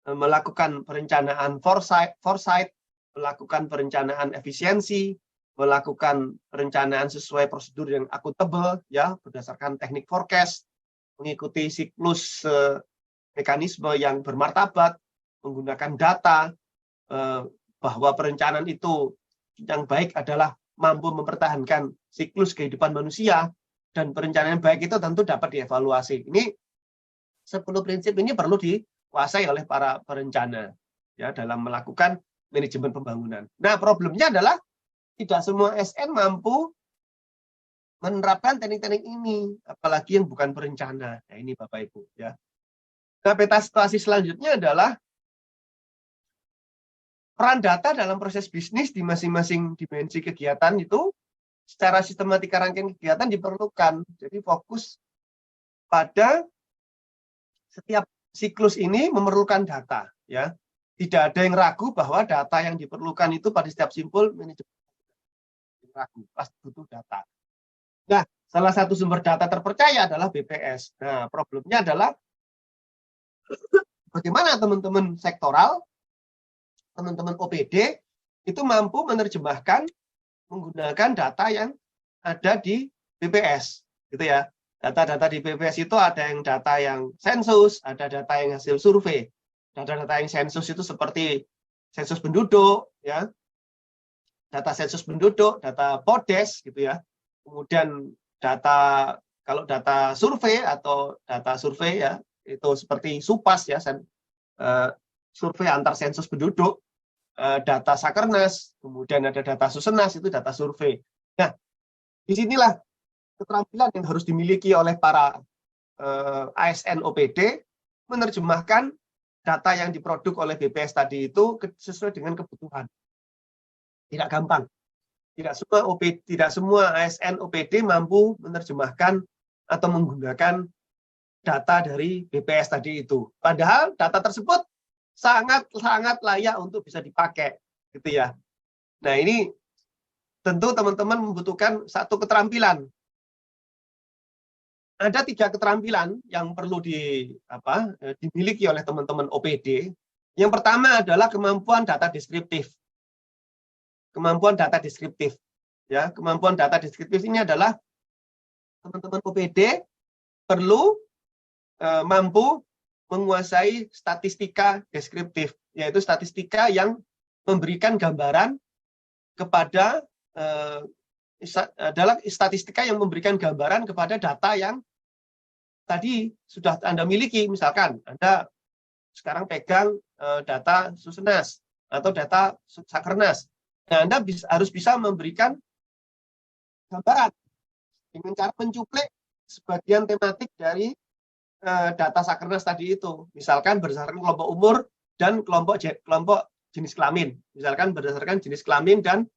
melakukan perencanaan foresight, melakukan perencanaan efisiensi, melakukan perencanaan sesuai prosedur yang akuntabel, ya berdasarkan teknik forecast, mengikuti siklus mekanisme yang bermartabat, menggunakan data, bahwa perencanaan itu yang baik adalah mampu mempertahankan siklus kehidupan manusia, dan perencanaan baik itu tentu dapat dievaluasi. Ini 10 prinsip ini perlu dikuasai oleh para perencana ya dalam melakukan manajemen pembangunan. Nah, problemnya adalah tidak semua SN mampu menerapkan teknik-teknik ini, apalagi yang bukan perencana. Nah, ini Bapak Ibu ya. Nah, peta situasi selanjutnya adalah peran data dalam proses bisnis di masing-masing dimensi kegiatan itu secara sistematika rangkaian kegiatan diperlukan. Jadi fokus pada setiap siklus ini memerlukan data, ya. Tidak ada yang ragu bahwa data yang diperlukan itu pada setiap simpul manajemen ragu, pasti butuh data. Nah, salah satu sumber data terpercaya adalah BPS. Nah, problemnya adalah bagaimana teman-teman sektoral, teman-teman OPD itu mampu menerjemahkan menggunakan data yang ada di BPS, gitu ya. Data-data di BPS itu ada yang data yang sensus, ada data yang hasil survei. Data-data yang sensus itu seperti sensus penduduk, ya, data sensus penduduk, data PODES, gitu ya. Kemudian data, kalau data survei atau data survei ya, itu seperti SUPAS ya, survei antar sensus penduduk, data Sakernas, kemudian ada data Susenas, itu data survei. Nah, disinilah keterampilan yang harus dimiliki oleh para ASN OPD menerjemahkan data yang diproduk oleh BPS tadi itu sesuai dengan kebutuhan. Tidak gampang. Tidak semua ASN OPD mampu menerjemahkan atau menggunakan data dari BPS tadi itu. Padahal data tersebut sangat layak untuk bisa dipakai, gitu ya. Nah, ini tentu teman-teman membutuhkan satu keterampilan. Ada 3 keterampilan yang perlu dimiliki oleh teman-teman OPD. Yang pertama adalah kemampuan data deskriptif. Kemampuan data deskriptif. Ya, kemampuan data deskriptif ini adalah teman-teman OPD perlu mampu menguasai statistika deskriptif, yaitu statistika yang memberikan gambaran kepada adalah statistika yang memberikan gambaran kepada data yang tadi sudah Anda miliki. Misalkan Anda sekarang pegang data Susenas atau data Sakernas. Nah, Anda harus bisa memberikan gambaran dengan cara mencuplik sebagian tematik dari data Sakernas tadi itu. Misalkan berdasarkan kelompok umur dan kelompok jenis kelamin. Misalkan berdasarkan jenis kelamin dan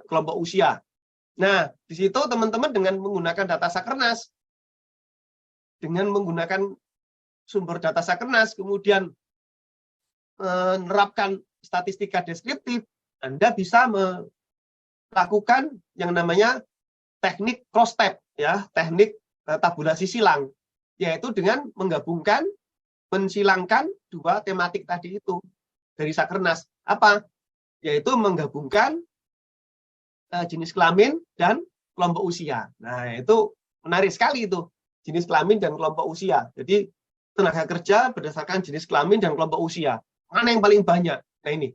kelompok usia. Nah, di situ teman-teman dengan menggunakan data Sakernas, dengan menggunakan sumber data Sakernas, kemudian menerapkan statistika deskriptif, Anda bisa melakukan yang namanya teknik cross-tab, ya, teknik tabulasi silang. yaitu dengan menggabungkan, mensilangkan dua tematik tadi itu dari Sakernas. Apa? Yaitu menggabungkan jenis kelamin dan kelompok usia. Nah, itu menarik sekali itu, jenis kelamin dan kelompok usia. Jadi tenaga kerja berdasarkan jenis kelamin dan kelompok usia. Mana yang paling banyak? Nah, ini.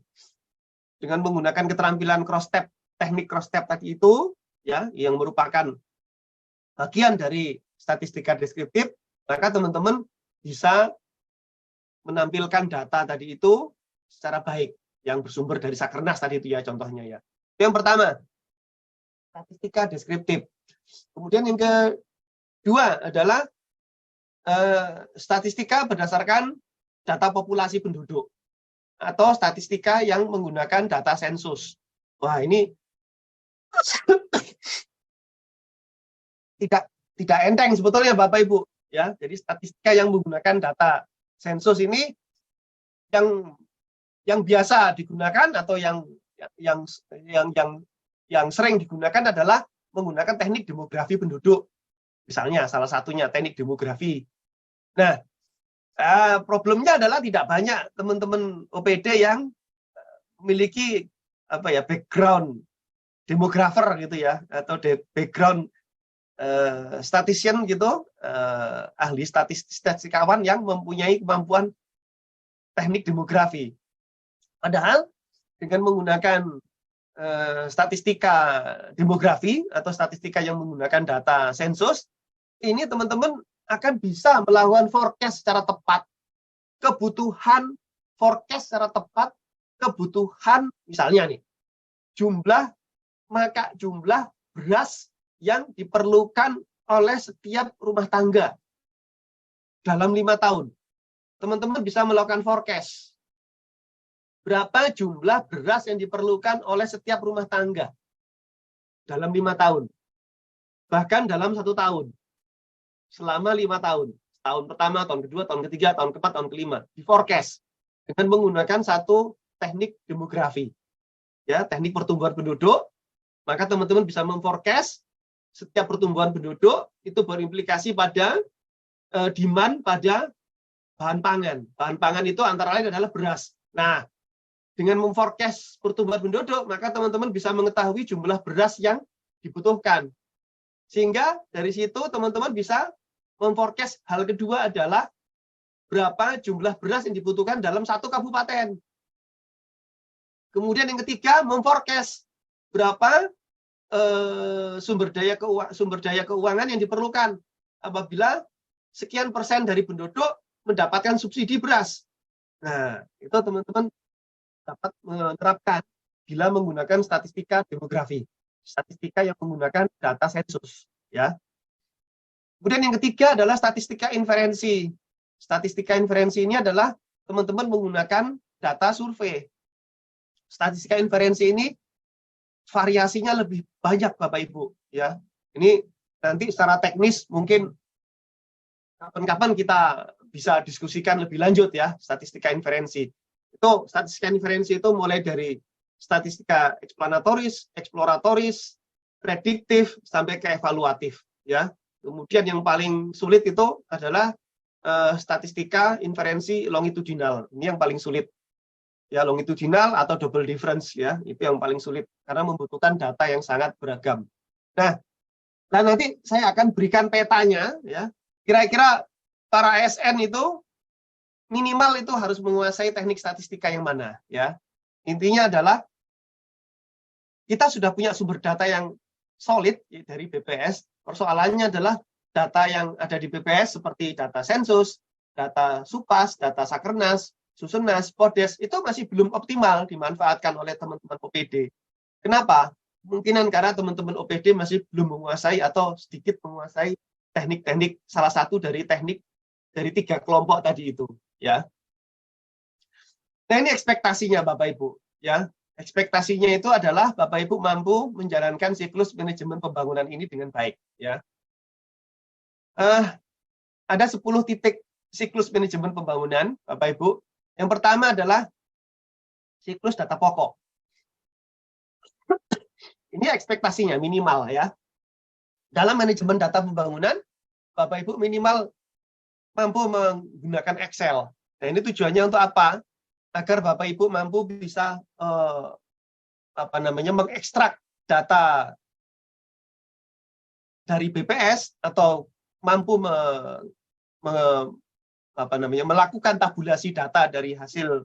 Dengan menggunakan keterampilan cross-step, teknik cross-step tadi itu, ya, yang merupakan bagian dari statistika deskriptif, maka teman-teman bisa menampilkan data tadi itu secara baik, yang bersumber dari Sakernas tadi itu ya, contohnya ya. Itu yang pertama, statistika deskriptif. Kemudian yang kedua adalah statistika berdasarkan data populasi penduduk atau statistika yang menggunakan data sensus. Wah, ini tidak enteng sebetulnya Bapak Ibu ya. Jadi statistika yang menggunakan data sensus ini yang biasa digunakan atau yang sering digunakan adalah menggunakan teknik demografi penduduk. Misalnya salah satunya teknik demografi. Nah, problemnya adalah tidak banyak teman-teman OPD yang memiliki background demografer gitu ya, atau background statistician gitu, ahli statistikawan yang mempunyai kemampuan teknik demografi. Padahal dengan menggunakan statistika demografi atau statistika yang menggunakan data sensus, ini teman-teman akan bisa melakukan forecast secara tepat, kebutuhan misalnya nih, jumlah beras yang diperlukan oleh setiap rumah tangga dalam 5 tahun. Teman-teman bisa melakukan forecast. Berapa jumlah beras yang diperlukan oleh setiap rumah tangga dalam 5 tahun. Bahkan dalam 1 tahun. Selama 5 tahun. Tahun pertama, tahun kedua, tahun ketiga, tahun keempat, tahun kelima. Di forecast. Dengan menggunakan satu teknik demografi. Ya, teknik pertumbuhan penduduk. Maka teman-teman bisa memforecast setiap pertumbuhan penduduk itu berimplikasi pada demand pada bahan pangan. Bahan pangan itu antara lain adalah beras. Nah, dengan memforecast pertumbuhan penduduk, maka teman-teman bisa mengetahui jumlah beras yang dibutuhkan. Sehingga dari situ teman-teman bisa memforecast hal kedua adalah berapa jumlah beras yang dibutuhkan dalam satu kabupaten. Kemudian yang ketiga, memforecast berapa sumber daya keuangan yang diperlukan apabila sekian persen dari penduduk mendapatkan subsidi beras. Nah, itu teman-teman dapat menerapkan bila menggunakan statistika demografi, statistika yang menggunakan data sensus, ya. Kemudian yang ketiga adalah statistika inferensi. Statistika inferensi ini adalah teman-teman menggunakan data survei. Statistika inferensi ini variasinya lebih banyak Bapak Ibu, ya. Ini nanti secara teknis mungkin kapan-kapan kita bisa diskusikan lebih lanjut ya, statistika inferensi. Itu statistika inferensi itu mulai dari statistika eksploratoris, prediktif sampai ke evaluatif, ya. Kemudian yang paling sulit itu adalah statistika inferensi longitudinal. Ini yang paling sulit. Ya, longitudinal atau double difference ya, itu yang paling sulit karena membutuhkan data yang sangat beragam. Nah, nanti saya akan berikan petanya ya. Kira-kira para ASN itu minimal itu harus menguasai teknik statistika yang mana ya. Intinya adalah kita sudah punya sumber data yang solid dari BPS. Persoalannya adalah data yang ada di BPS seperti data sensus, data Supas, data Sakernas, Susenas, Podes, itu masih belum optimal dimanfaatkan oleh teman-teman OPD. Kenapa? Kemungkinan karena teman-teman OPD masih belum menguasai atau sedikit menguasai teknik-teknik, salah satu dari teknik dari 3 kelompok tadi itu. Ya. Nah, ini ekspektasinya Bapak Ibu. Ya. Ekspektasinya itu adalah Bapak Ibu mampu menjalankan siklus manajemen pembangunan ini dengan baik. Ya. Ada 10 titik siklus manajemen pembangunan, Bapak Ibu. Yang pertama adalah siklus data pokok. Ini ekspektasinya minimal ya. Dalam manajemen data pembangunan, Bapak Ibu minimal mampu menggunakan Excel. Nah, ini tujuannya untuk apa? Agar Bapak Ibu mampu bisa mengekstrak data dari BPS atau mampu melakukan tabulasi data dari hasil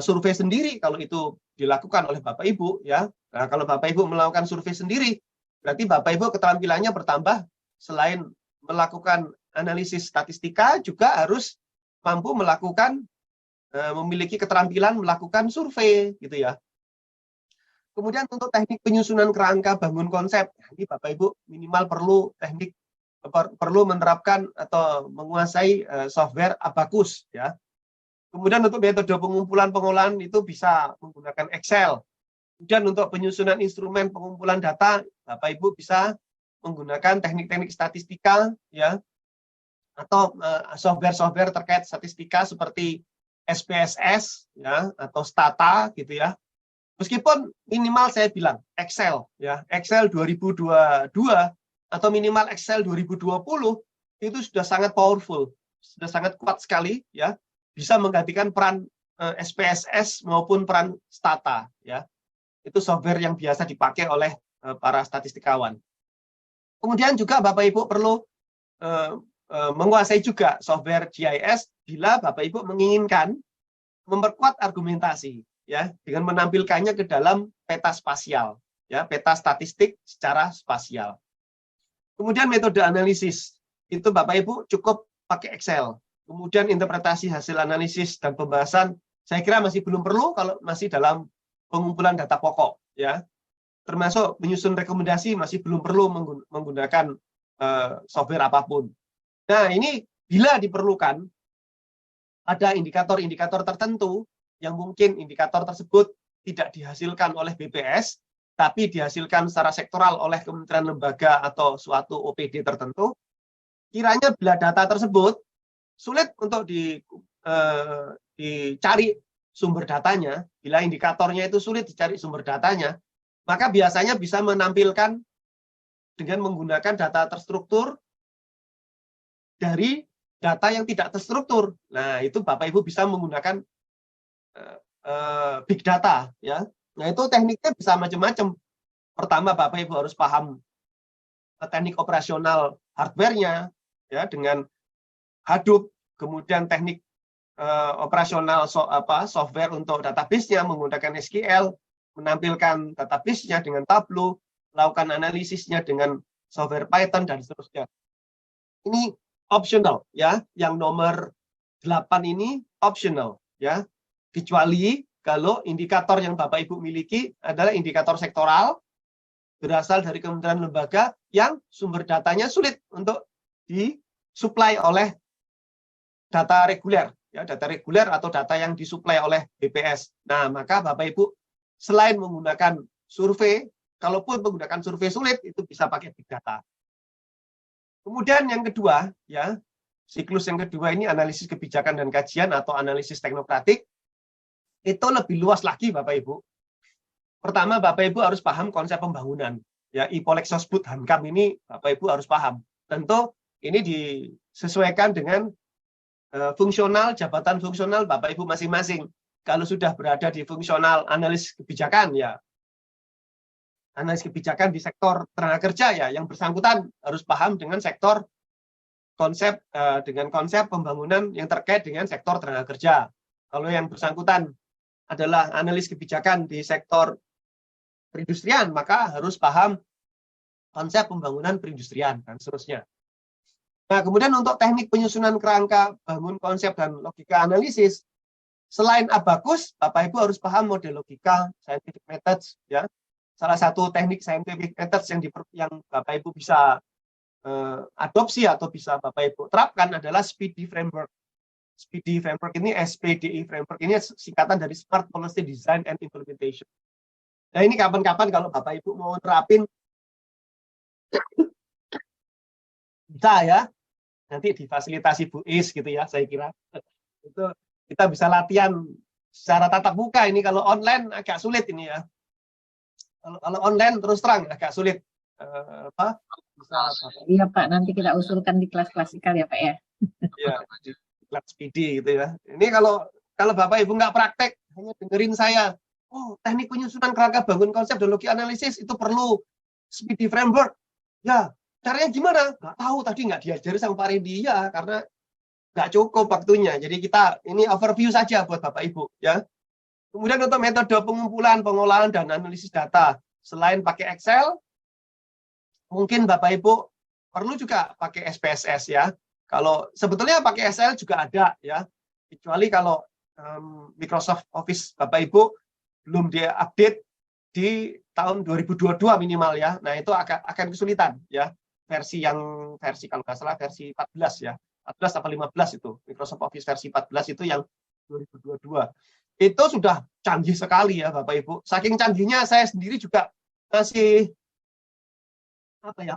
survei sendiri kalau itu dilakukan oleh Bapak Ibu, ya. Nah, kalau Bapak Ibu melakukan survei sendiri, berarti Bapak Ibu keterampilannya bertambah. Selain melakukan analisis statistika, juga harus mampu melakukan memiliki keterampilan melakukan survei, gitu ya. Kemudian untuk teknik penyusunan kerangka bangun konsep, ini Bapak Ibu minimal perlu menerapkan atau menguasai software Abacus, ya. Kemudian untuk metode pengumpulan pengolahan itu bisa menggunakan Excel. Kemudian untuk penyusunan instrumen pengumpulan data, Bapak Ibu bisa menggunakan teknik-teknik statistika, ya, atau software-software terkait statistika seperti SPSS, ya, atau Stata, gitu ya. Meskipun minimal saya bilang Excel, ya, Excel 2022 atau minimal Excel 2020 itu sudah sangat powerful, sudah sangat kuat sekali, ya, bisa menggantikan peran SPSS maupun peran Stata, ya. Itu software yang biasa dipakai oleh para statistikawan. Kemudian juga Bapak Ibu perlu menguasai juga software GIS bila Bapak Ibu menginginkan memperkuat argumentasi, ya, dengan menampilkannya ke dalam peta spasial, ya, peta statistik secara spasial. Kemudian metode analisis itu Bapak Ibu cukup pakai Excel. Kemudian interpretasi hasil analisis dan pembahasan saya kira masih belum perlu kalau masih dalam pengumpulan data pokok, ya. Termasuk menyusun rekomendasi masih belum perlu menggunakan software apapun. Nah, ini bila diperlukan ada indikator-indikator tertentu yang mungkin indikator tersebut tidak dihasilkan oleh BPS, tapi dihasilkan secara sektoral oleh kementerian lembaga atau suatu OPD tertentu, kiranya bila data tersebut sulit untuk dicari sumber datanya, bila indikatornya itu sulit dicari sumber datanya, maka biasanya bisa menampilkan dengan menggunakan data terstruktur dari data yang tidak terstruktur. Nah, itu Bapak Ibu bisa menggunakan big data, ya. Nah, itu tekniknya bisa macam-macam. Pertama, Bapak Ibu harus paham teknik operasional hardware-nya, ya, dengan Hadoop, kemudian teknik operasional software untuk database-nya menggunakan SQL, menampilkan database-nya dengan Tableau, melakukan analisisnya dengan software Python dan seterusnya. Ini optional, ya. Yang nomor 8 ini optional, ya. Kecuali kalau indikator yang Bapak Ibu miliki adalah indikator sektoral berasal dari kementerian lembaga yang sumber datanya sulit untuk disuplai oleh data reguler, ya, data reguler atau data yang disuplai oleh BPS. Nah, maka Bapak Ibu selain menggunakan survei, kalaupun menggunakan survei sulit itu bisa pakai big data. Kemudian yang kedua, ya, siklus yang kedua ini analisis kebijakan dan kajian atau analisis teknokratik. Itu lebih luas lagi Bapak Ibu. Pertama, Bapak Ibu harus paham konsep pembangunan. Ya, Ipolexosbud Hankam ini Bapak Ibu harus paham. Tentu ini disesuaikan dengan fungsional, jabatan fungsional Bapak Ibu masing-masing. Kalau sudah berada di fungsional analis kebijakan, ya analis kebijakan di sektor tenaga kerja, ya yang bersangkutan harus paham dengan sektor konsep pembangunan yang terkait dengan sektor tenaga kerja. Kalau yang bersangkutan adalah analis kebijakan di sektor perindustrian, maka harus paham konsep pembangunan perindustrian dan seterusnya. Nah, kemudian untuk teknik penyusunan kerangka bangun konsep dan logika analisis, selain Abacus, Bapak Ibu harus paham model logika, scientific methods, ya. Salah satu teknik scientific methods yang Bapak Ibu bisa adopsi atau bisa Bapak Ibu terapkan adalah SPDI framework. SPDI framework ini, SPDI framework ini singkatan dari Smart Policy Design and Implementation. Nah, ini kapan-kapan kalau Bapak Ibu mau terapin bisa, ya. Nanti difasilitasi Bu Is gitu, ya, saya kira. Itu kita bisa latihan secara tatap muka. Ini kalau online agak sulit ini, ya. Kalau online terus terang agak sulit. Iya Pak, nanti kita usulkan di kelas klasikal, ya Pak, ya. Ya, di Diklat Speedy gitu ya. Ini kalau Bapak Ibu nggak praktek, hanya dengerin saya. Oh, teknik penyusunan kerangka bangun konsep dan logi analisis itu perlu Speedy Framework. Ya, caranya gimana? Nggak tahu, tadi nggak diajari sama Pak Randy. Ya, karena nggak cukup waktunya. Jadi kita ini overview saja buat Bapak Ibu ya. Kemudian untuk metode pengumpulan, pengolahan, dan analisis data. Selain pakai Excel, mungkin Bapak Ibu perlu juga pakai SPSS ya. Kalau sebetulnya pakai Excel juga ada ya. Kecuali kalau Microsoft Office Bapak Ibu belum diupdate di tahun 2022 minimal ya. Nah, itu akan kesulitan ya. Versi kalau nggak salah versi 14 ya. 14 atau 15 itu. Microsoft Office versi 14 itu yang 2022. Itu sudah canggih sekali ya Bapak Ibu. Saking canggihnya saya sendiri juga masih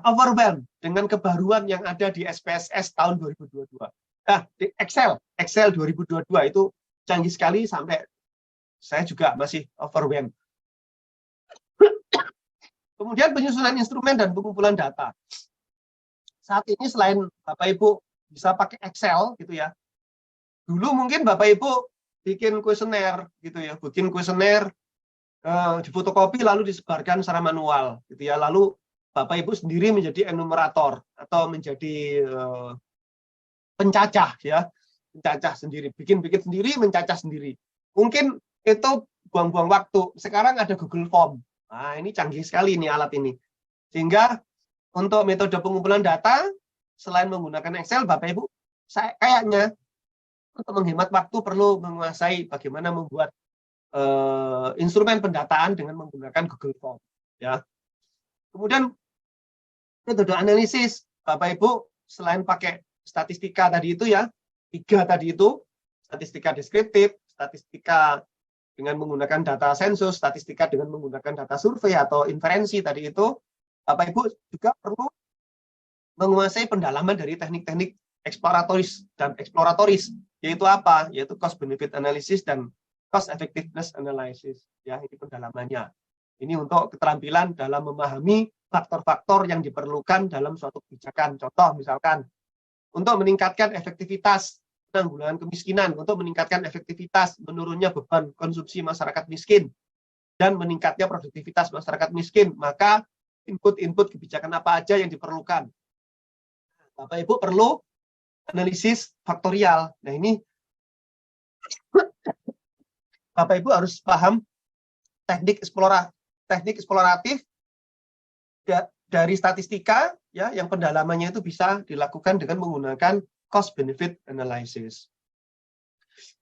overwhelmed dengan kebaruan yang ada di SPSS tahun 2022. Nah, di Excel 2022 itu canggih sekali sampai saya juga masih overwhelmed. Kemudian penyusunan instrumen dan pengumpulan data. Saat ini selain Bapak Ibu bisa pakai Excel gitu ya. Dulu mungkin Bapak Ibu bikin kuesioner gitu ya, difotokopi lalu disebarkan secara manual gitu ya. Lalu Bapak Ibu sendiri menjadi enumerator atau menjadi pencacah ya, mencacah sendiri, bikin sendiri, mencacah sendiri. Mungkin itu buang-buang waktu. Sekarang ada Google Form. Nah, ini canggih sekali nih alat ini. Sehingga untuk metode pengumpulan data, selain menggunakan Excel, Bapak Ibu, kayaknya untuk menghemat waktu perlu menguasai bagaimana membuat instrumen pendataan dengan menggunakan Google Form. Ya. Kemudian metode analisis, Bapak Ibu, selain pakai statistika tadi itu ya, 3 tadi itu, statistika deskriptif, statistika dengan menggunakan data sensus, statistika dengan menggunakan data survei atau inferensi tadi itu, Bapak Ibu juga perlu menguasai pendalaman dari teknik-teknik eksploratoris dan eksploratoris, yaitu apa? Yaitu cost benefit analysis dan cost effectiveness analysis. Ya, ini pendalamannya. Ini untuk keterampilan dalam memahami faktor-faktor yang diperlukan dalam suatu kebijakan. Contoh misalkan untuk meningkatkan efektivitas penanggulangan kemiskinan, untuk meningkatkan efektivitas menurunnya beban konsumsi masyarakat miskin dan meningkatnya produktivitas masyarakat miskin, maka input-input kebijakan apa aja yang diperlukan. Bapak Ibu perlu analisis faktorial. Nah, ini Bapak Ibu harus paham teknik eksploratif dari statistika ya, yang pendalamannya itu bisa dilakukan dengan menggunakan cost benefit analysis.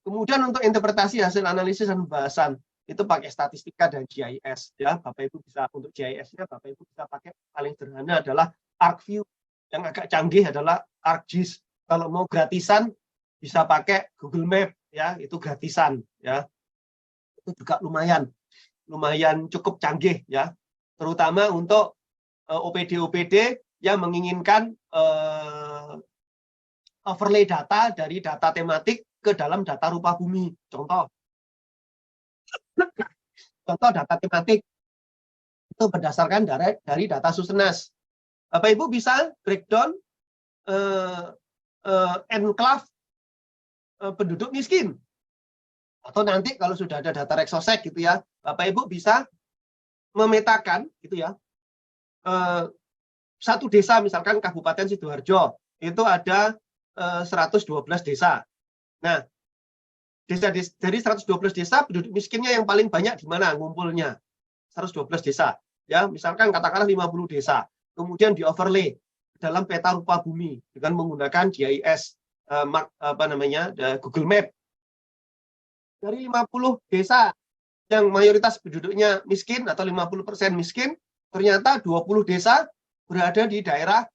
Kemudian untuk interpretasi hasil analisis dan pembahasan itu pakai statistika dan GIS ya. Bapak Ibu bisa untuk GIS-nya Bapak Ibu bisa pakai paling sederhana adalah ArcView. Yang agak canggih adalah ArcGIS. Kalau mau gratisan bisa pakai Google Map ya, itu gratisan ya. Itu juga lumayan cukup canggih ya. Terutama untuk OPD yang menginginkan overlay data dari data tematik ke dalam data rupa bumi. Contoh data tematik itu berdasarkan dari data Susenas. Bapak Ibu bisa breakdown enclave penduduk miskin. Atau nanti kalau sudah ada data Rexosec gitu ya, Bapak Ibu bisa memetakan gitu ya. Satu desa misalkan Kabupaten Sidoarjo itu ada 112 desa. Nah, dari 112 desa penduduk miskinnya yang paling banyak di mana ngumpulnya? 112 desa. Ya, misalkan katakanlah 50 desa. Kemudian di overlay dalam peta rupa bumi dengan menggunakan GIS Google Map. Dari 50 desa yang mayoritas penduduknya miskin atau 50% miskin, ternyata 20 desa berada di daerah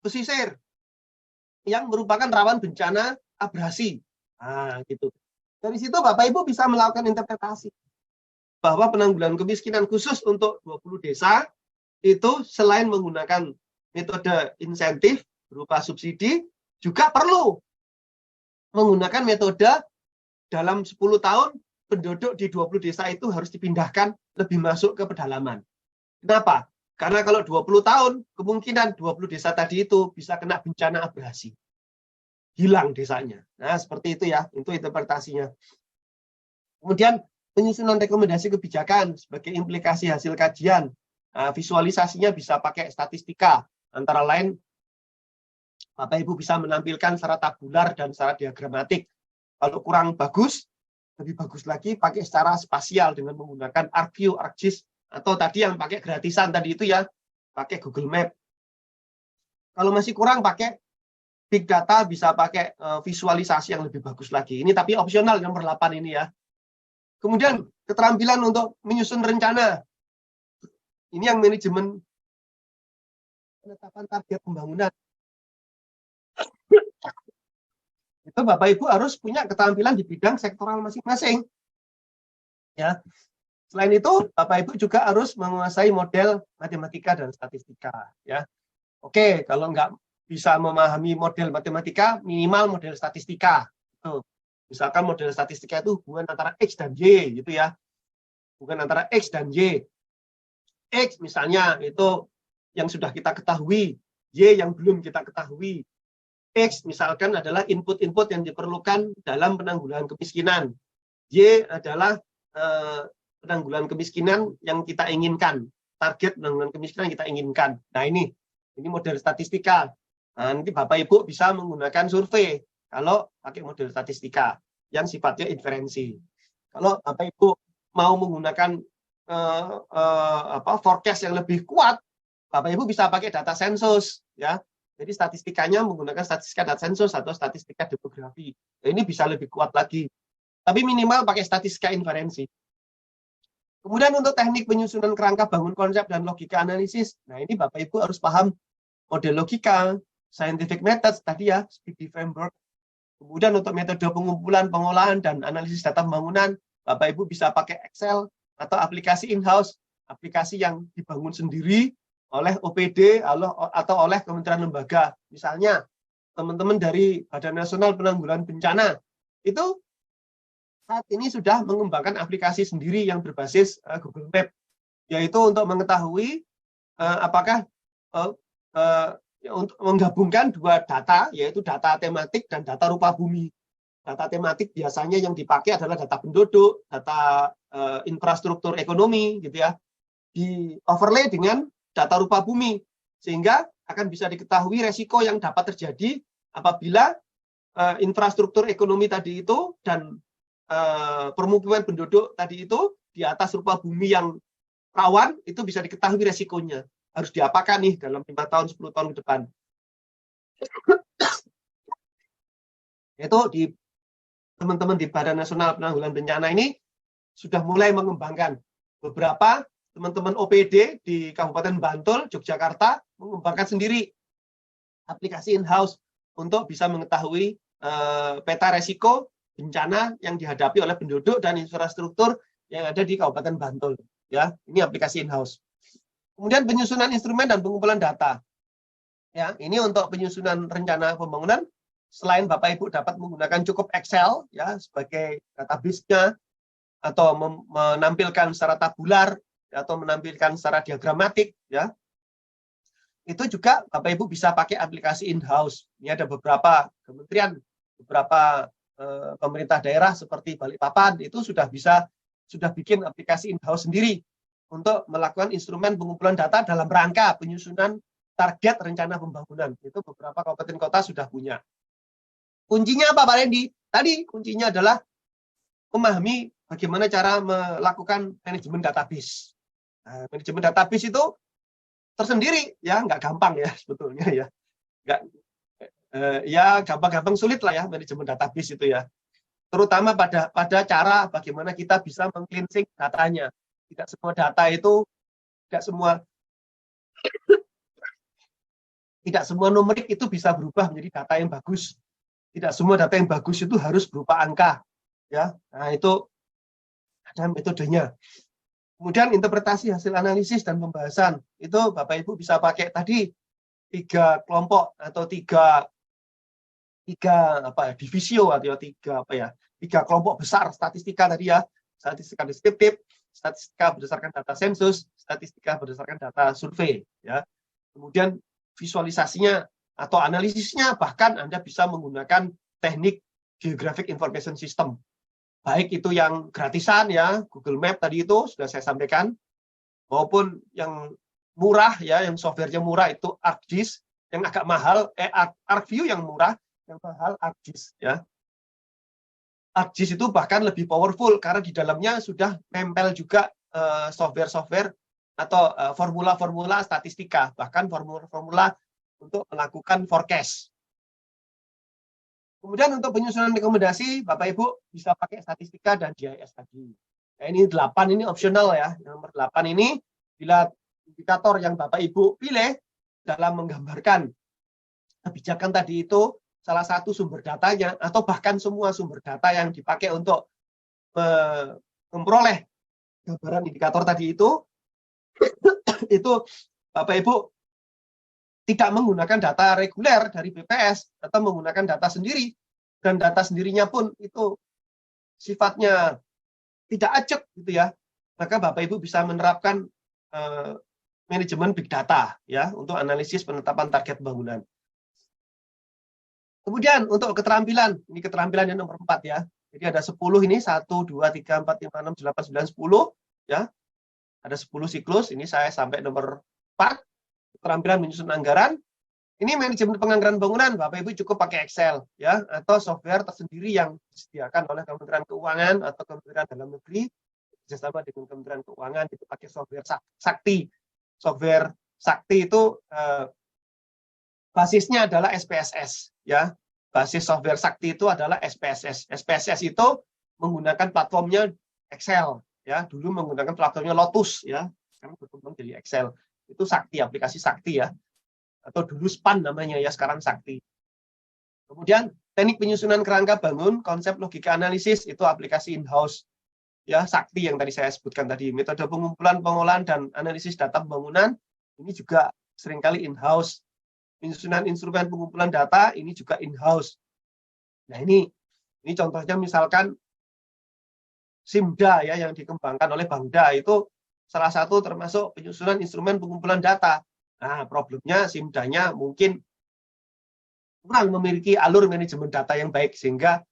pesisir yang merupakan rawan bencana abrasi. Nah, gitu. Dari situ Bapak Ibu bisa melakukan interpretasi bahwa penanggulangan kemiskinan khusus untuk 20 desa itu selain menggunakan metode insentif berupa subsidi, juga perlu menggunakan metode dalam 10 tahun penduduk di 20 desa itu harus dipindahkan lebih masuk ke pedalaman. Kenapa? Karena kalau 20 tahun, kemungkinan 20 desa tadi itu bisa kena bencana abrasi. hilang desanya. Nah, seperti itu ya, itu interpretasinya. Kemudian penyusunan rekomendasi kebijakan sebagai implikasi hasil kajian. Nah, visualisasinya bisa pakai statistika, antara lain Bapak Ibu bisa menampilkan secara tabular dan secara diagramatik. Kalau kurang bagus, lebih bagus lagi pakai secara spasial dengan menggunakan ArcView, ArcGIS, atau tadi yang pakai gratisan tadi itu ya, pakai Google Map. Kalau masih kurang pakai Big Data, bisa pakai visualisasi yang lebih bagus lagi. Ini tapi opsional nomor 8 ini ya. Kemudian keterampilan untuk menyusun rencana. Ini yang manajemen penetapan target pembangunan. Itu Bapak Ibu harus punya keterampilan di bidang sektoral masing-masing. Ya. Selain itu, Bapak Ibu juga harus menguasai model matematika dan statistika. Ya. Oke, kalau nggak bisa memahami model matematika, minimal model statistika. Tuh. Misalkan model statistika itu hubungan antara X dan Y, gitu ya. Hubungan antara X dan Y. X misalnya itu yang sudah kita ketahui, Y yang belum kita ketahui. X misalkan adalah input-input yang diperlukan dalam penanggulangan kemiskinan. Y adalah penanggulangan kemiskinan yang kita inginkan. Target penanggulangan kemiskinan yang kita inginkan. Nah ini model statistika. Nah, nanti Bapak Ibu bisa menggunakan survei kalau pakai model statistika yang sifatnya inferensi. Kalau Bapak Ibu mau menggunakan forecast yang lebih kuat, Bapak Ibu bisa pakai data sensus ya. Jadi statistikanya menggunakan statistika data sensus atau statistika demografi. Nah, ini bisa lebih kuat lagi. Tapi minimal pakai statistika inferensi. Kemudian untuk teknik penyusunan kerangka bangun konsep dan logika analisis. Nah, ini Bapak Ibu harus paham model logika, scientific methods tadi ya, SPIDI framework. Kemudian untuk metode pengumpulan, pengolahan dan analisis data pembangunan, Bapak Ibu bisa pakai Excel atau aplikasi in-house, aplikasi yang dibangun sendiri oleh OPD atau oleh kementerian lembaga. Misalnya, teman-teman dari Badan Nasional Penanggulangan Bencana, itu saat ini sudah mengembangkan aplikasi sendiri yang berbasis Google Map, yaitu untuk mengetahui apakah untuk menggabungkan dua data, yaitu data tematik dan data rupa bumi. Data tematik biasanya yang dipakai adalah data penduduk, data infrastruktur ekonomi, gitu ya, di overlay dengan data rupa bumi, sehingga akan bisa diketahui resiko yang dapat terjadi apabila infrastruktur ekonomi tadi itu dan permukiman penduduk tadi itu di atas rupa bumi yang rawan, itu bisa diketahui resikonya. Harus diapakan nih dalam 5 tahun, 10 tahun ke depan. Itu di teman-teman di Badan Nasional Penanggulangan Bencana ini sudah mulai mengembangkan. Beberapa teman-teman OPD di Kabupaten Bantul, Yogyakarta, mengembangkan sendiri aplikasi in-house untuk bisa mengetahui peta resiko bencana yang dihadapi oleh penduduk dan infrastruktur yang ada di Kabupaten Bantul. Ya, ini aplikasi in-house. Kemudian penyusunan instrumen dan pengumpulan data. Ya, ini untuk penyusunan rencana pembangunan. Selain Bapak Ibu dapat menggunakan cukup Excel ya sebagai database-nya atau menampilkan secara tabular atau menampilkan secara diagramatik ya. Itu juga Bapak Ibu bisa pakai aplikasi in-house. Ini ada beberapa kementerian, beberapa pemerintah daerah seperti Balikpapan itu sudah bikin aplikasi in-house sendiri untuk melakukan instrumen pengumpulan data dalam rangka penyusunan target rencana pembangunan. Itu beberapa kabupaten kota sudah punya. Kuncinya apa Pak Randy? Tadi kuncinya adalah memahami bagaimana cara melakukan manajemen database. Nah, manajemen database itu tersendiri ya, nggak gampang ya sebetulnya ya. Nggak, ya gampang-gampang sulit lah ya manajemen database itu ya. Terutama pada cara bagaimana kita bisa meng-cleansing datanya. Tidak semua data itu, tidak semua numerik itu bisa berubah menjadi data yang bagus. Tidak semua data yang bagus itu harus berupa angka. Ya, nah itu ada metodenya. Kemudian interpretasi hasil analisis dan pembahasan. Itu Bapak Ibu bisa pakai tadi 3 kelompok atau 3 divisio atau 3 kelompok besar statistika tadi ya. Statistika deskriptif, statistika berdasarkan data sensus, statistika berdasarkan data survei ya. Kemudian visualisasinya atau analisisnya, bahkan Anda bisa menggunakan teknik Geographic Information System. Baik itu yang gratisan ya, Google Map tadi itu sudah saya sampaikan, maupun yang murah ya, yang softwarenya murah itu ArcGIS, yang agak mahal ArcView yang murah, yang mahal ArcGIS ya. ArcGIS itu bahkan lebih powerful karena di dalamnya sudah nempel juga software-software atau formula-formula statistika, bahkan formula-formula untuk melakukan forecast. Kemudian untuk penyusunan rekomendasi, Bapak Ibu bisa pakai statistika dan GIS tadi. Nah, ini 8 ini opsional ya. Nomor 8 ini bila indikator yang Bapak Ibu pilih dalam menggambarkan kebijakan tadi itu salah satu sumber datanya atau bahkan semua sumber data yang dipakai untuk memperoleh gambaran indikator tadi itu Bapak Ibu tidak menggunakan data reguler dari BPS atau menggunakan data sendiri, dan data sendirinya pun itu sifatnya tidak acak gitu ya, maka Bapak Ibu bisa menerapkan manajemen big data ya untuk analisis penetapan target bangunan. Kemudian untuk keterampilan, ini keterampilan yang nomor 4 ya. Jadi ada 10 ini, 1, 2, 3, 4, 5, 6, 8, 9, 10 ya. Ada 10 siklus, ini saya sampai nomor 4. Keterampilan menyusun anggaran. Ini manajemen penganggaran bangunan, Bapak Ibu cukup pakai Excel ya, atau software tersendiri yang disediakan oleh Kementerian Keuangan atau Kementerian Dalam Negeri bersama dengan Kementerian Keuangan, itu pakai software Sakti. Software Sakti itu basisnya adalah SPSS ya. Basis software Sakti itu adalah SPSS. SPSS itu menggunakan platformnya Excel ya. Dulu menggunakan platformnya Lotus ya. Sekarang berkembang jadi Excel. Itu Sakti, aplikasi Sakti ya. Atau dulu SPAN namanya ya, sekarang Sakti. Kemudian teknik penyusunan kerangka bangun, konsep logika analisis itu aplikasi in-house ya, Sakti yang tadi saya sebutkan tadi. Metode pengumpulan, pengolahan dan analisis data bangunan ini juga seringkali in-house. Penyusunan instrumen pengumpulan data ini juga in-house. Nah, ini contohnya misalkan SIMDA ya yang dikembangkan oleh Bangda, itu salah satu termasuk penyusunan instrumen pengumpulan data. Nah, problemnya SIMDA-nya mungkin kurang memiliki alur manajemen data yang baik, sehingga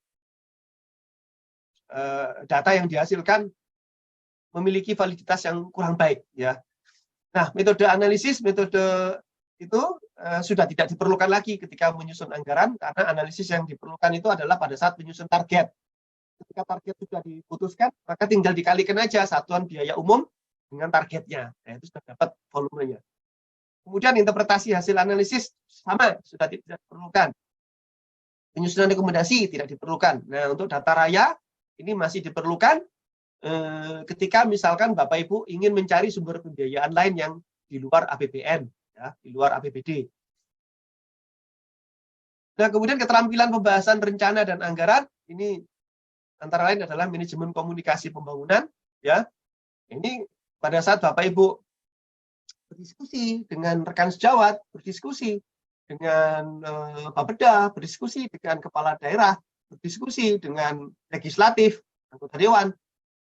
data yang dihasilkan memiliki validitas yang kurang baik ya. Nah, metode analisis, metode itu sudah tidak diperlukan lagi ketika menyusun anggaran, karena analisis yang diperlukan itu adalah pada saat menyusun target. Ketika target sudah diputuskan, maka tinggal dikalikan aja satuan biaya umum dengan targetnya. Nah, itu sudah dapat volumenya. Kemudian interpretasi hasil analisis sama, sudah tidak diperlukan. Penyusunan rekomendasi tidak diperlukan. Nah, untuk data raya ini masih diperlukan ketika misalkan Bapak Ibu ingin mencari sumber pembiayaan lain yang di luar APBN, ya, di luar APBD. Nah, kemudian keterampilan pembahasan rencana dan anggaran ini antara lain adalah manajemen komunikasi pembangunan, ya. Ini pada saat Bapak Ibu berdiskusi dengan rekan sejawat, berdiskusi dengan Bapeda, berdiskusi dengan kepala daerah, berdiskusi dengan legislatif, anggota dewan,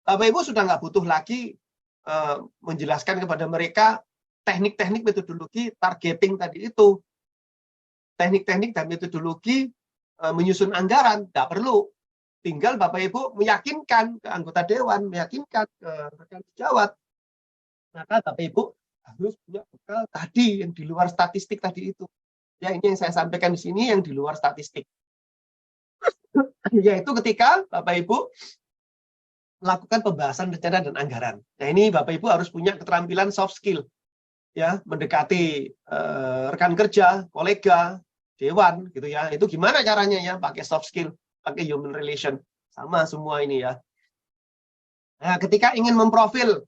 Bapak Ibu sudah nggak butuh lagi menjelaskan kepada mereka teknik-teknik metodologi targeting tadi itu. Teknik-teknik dan metodologi menyusun anggaran, nggak perlu. Tinggal Bapak Ibu meyakinkan ke anggota dewan, meyakinkan ke rekan sejawat. Maka Bapak Ibu harus punya bekal tadi yang di luar statistik tadi itu. Ya, ini yang saya sampaikan di sini yang di luar statistik. Yaitu ketika Bapak Ibu melakukan pembahasan rencana dan anggaran. Nah, ini Bapak Ibu harus punya keterampilan soft skill. Ya, mendekati rekan kerja, kolega, dewan gitu ya. Itu gimana caranya ya? Pakai soft skill, pakai human relation, sama semua ini ya. Nah, ketika ingin memprofil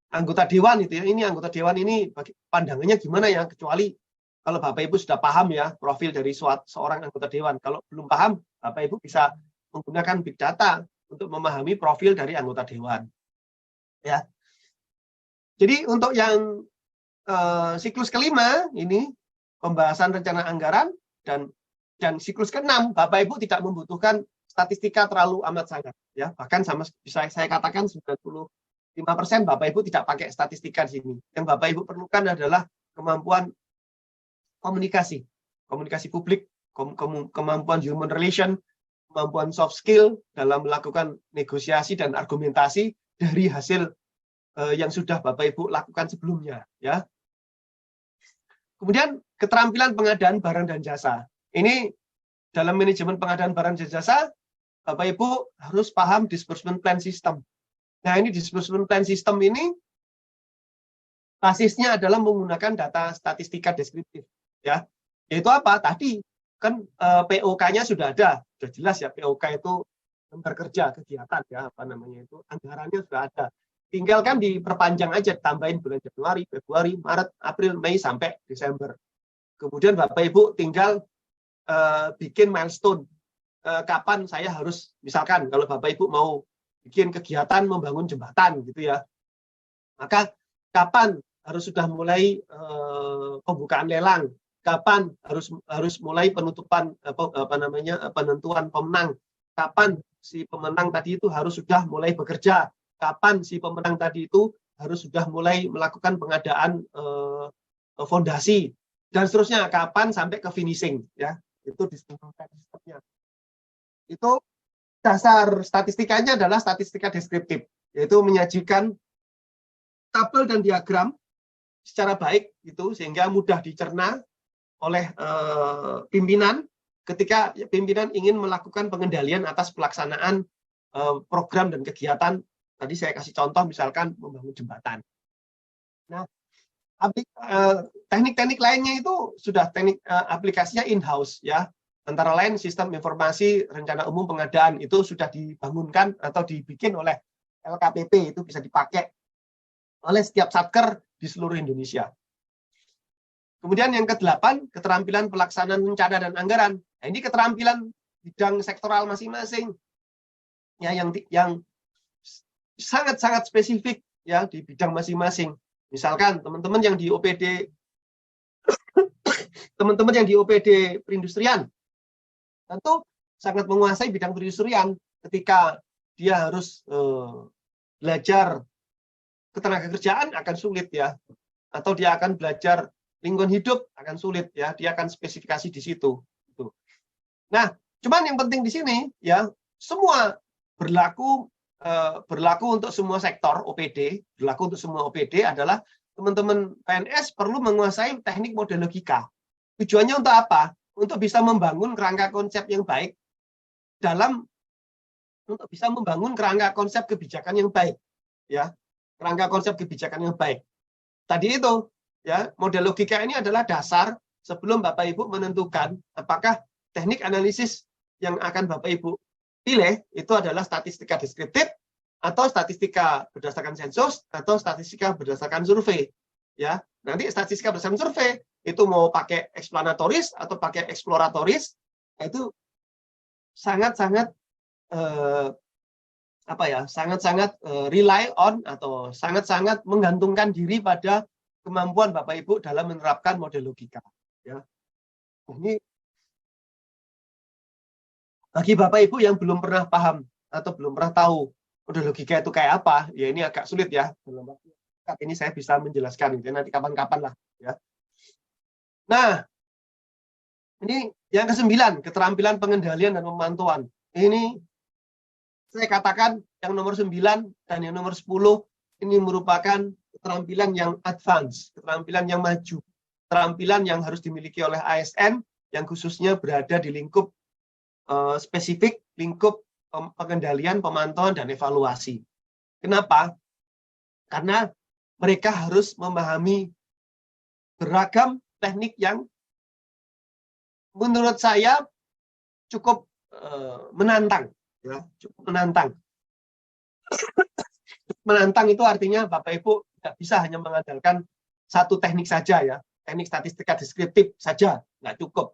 anggota dewan itu ya, ini anggota dewan ini pandangannya gimana ya? Kecuali kalau Bapak Ibu sudah paham ya profil dari seorang anggota dewan. Kalau belum paham, Bapak Ibu bisa menggunakan big data untuk memahami profil dari anggota dewan. Ya. Jadi untuk yang siklus kelima ini pembahasan rencana anggaran dan siklus ke-6 Bapak Ibu tidak membutuhkan statistika terlalu amat sangat ya, bahkan sama bisa saya katakan 95% Bapak Ibu tidak pakai statistika di sini. Yang Bapak Ibu perlukan adalah kemampuan komunikasi publik, kemampuan human relation, kemampuan soft skill dalam melakukan negosiasi dan argumentasi dari hasil yang sudah Bapak Ibu lakukan sebelumnya, ya. Kemudian keterampilan pengadaan barang dan jasa. Ini dalam manajemen pengadaan barang dan jasa, Bapak Ibu harus paham disbursement plan system. Nah, ini disbursement plan system ini basisnya adalah menggunakan data statistika deskriptif, ya. Yaitu apa? Tadi kan POK-nya sudah ada, sudah jelas ya, POK itu bekerja kegiatan, ya, apa namanya itu, anggarannya sudah ada. Tinggal kan diperpanjang aja, tambahin bulan Januari, Februari, Maret, April, Mei sampai Desember. Kemudian Bapak Ibu tinggal bikin milestone. Kapan saya harus, misalkan kalau Bapak Ibu mau bikin kegiatan membangun jembatan gitu ya, maka kapan harus sudah mulai pembukaan lelang, kapan harus mulai penutupan penentuan pemenang, kapan si pemenang tadi itu harus sudah mulai bekerja, kapan si pemenang tadi itu harus sudah mulai melakukan pengadaan fondasi dan seterusnya, kapan sampai ke finishing, ya. Itu disebutkan sistemnya. Itu dasar statistikanya adalah statistika deskriptif, yaitu menyajikan tabel dan diagram secara baik itu sehingga mudah dicerna oleh pimpinan ketika pimpinan ingin melakukan pengendalian atas pelaksanaan program dan kegiatan. Tadi saya kasih contoh misalkan membangun jembatan. Nah, teknik-teknik lainnya itu sudah teknik aplikasinya in-house, ya. Antara lain sistem informasi rencana umum pengadaan itu sudah dibangunkan atau dibikin oleh LKPP, itu bisa dipakai oleh setiap satker di seluruh Indonesia. Kemudian yang ke-8, keterampilan pelaksanaan rencana dan anggaran. Nah, ini keterampilan bidang sektoral masing-masing, ya, yang sangat-sangat spesifik, ya, di bidang masing-masing. Misalkan teman-teman yang di OPD perindustrian tentu sangat menguasai bidang perindustrian. Ketika dia harus belajar ketenagakerjaan akan sulit, ya, atau dia akan belajar lingkungan hidup akan sulit, ya, dia akan spesifikasi di situ. Nah, cuman yang penting di sini, ya, semua berlaku untuk semua sektor OPD, berlaku untuk semua OPD adalah teman-teman PNS perlu menguasai teknik model logika. Tujuannya untuk apa? Untuk bisa membangun kerangka konsep yang baik untuk bisa membangun kerangka konsep kebijakan yang baik, ya, kerangka konsep kebijakan yang baik. Tadi itu, ya, model logika ini adalah dasar sebelum Bapak Ibu menentukan apakah teknik analisis yang akan Bapak Ibu pilih itu adalah statistika deskriptif atau statistika berdasarkan sensus atau statistika berdasarkan survei, ya. Nanti statistika berdasarkan survei itu mau pakai eksplanatoris atau pakai eksploratoris, itu sangat-sangat rely on atau sangat-sangat menggantungkan diri pada kemampuan Bapak Ibu dalam menerapkan model logika, ya. Ini bagi Bapak Ibu yang belum pernah paham atau belum pernah tahu model logika itu kayak apa, ya ini agak sulit, ya. Dalam waktu ini saya bisa menjelaskan, gitu, nanti kapan-kapan lah, ya. Nah, ini yang ke-9, keterampilan pengendalian dan pemantauan. Ini saya katakan yang nomor 9 dan yang nomor 10 ini merupakan keterampilan yang advance, keterampilan yang maju, keterampilan yang harus dimiliki oleh ASN yang khususnya berada di lingkup spesifik, lingkup pengendalian, pemantauan, dan evaluasi. Kenapa? Karena mereka harus memahami beragam teknik yang menurut saya cukup menantang, ya, cukup menantang. Menantang itu artinya Bapak Ibu tidak bisa hanya mengandalkan satu teknik saja, ya, teknik statistika deskriptif saja, nggak cukup.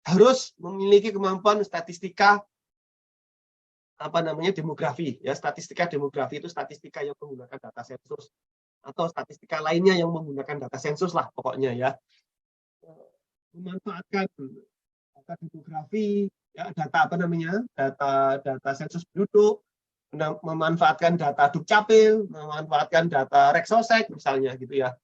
Harus memiliki kemampuan statistika demografi, ya. Statistika demografi itu statistika yang menggunakan data sensus atau statistika lainnya yang menggunakan data sensus lah pokoknya, ya. Memanfaatkan data demografi, ya, data sensus penduduk, memanfaatkan data Dukcapil, memanfaatkan data Reksosek misalnya, gitu, ya.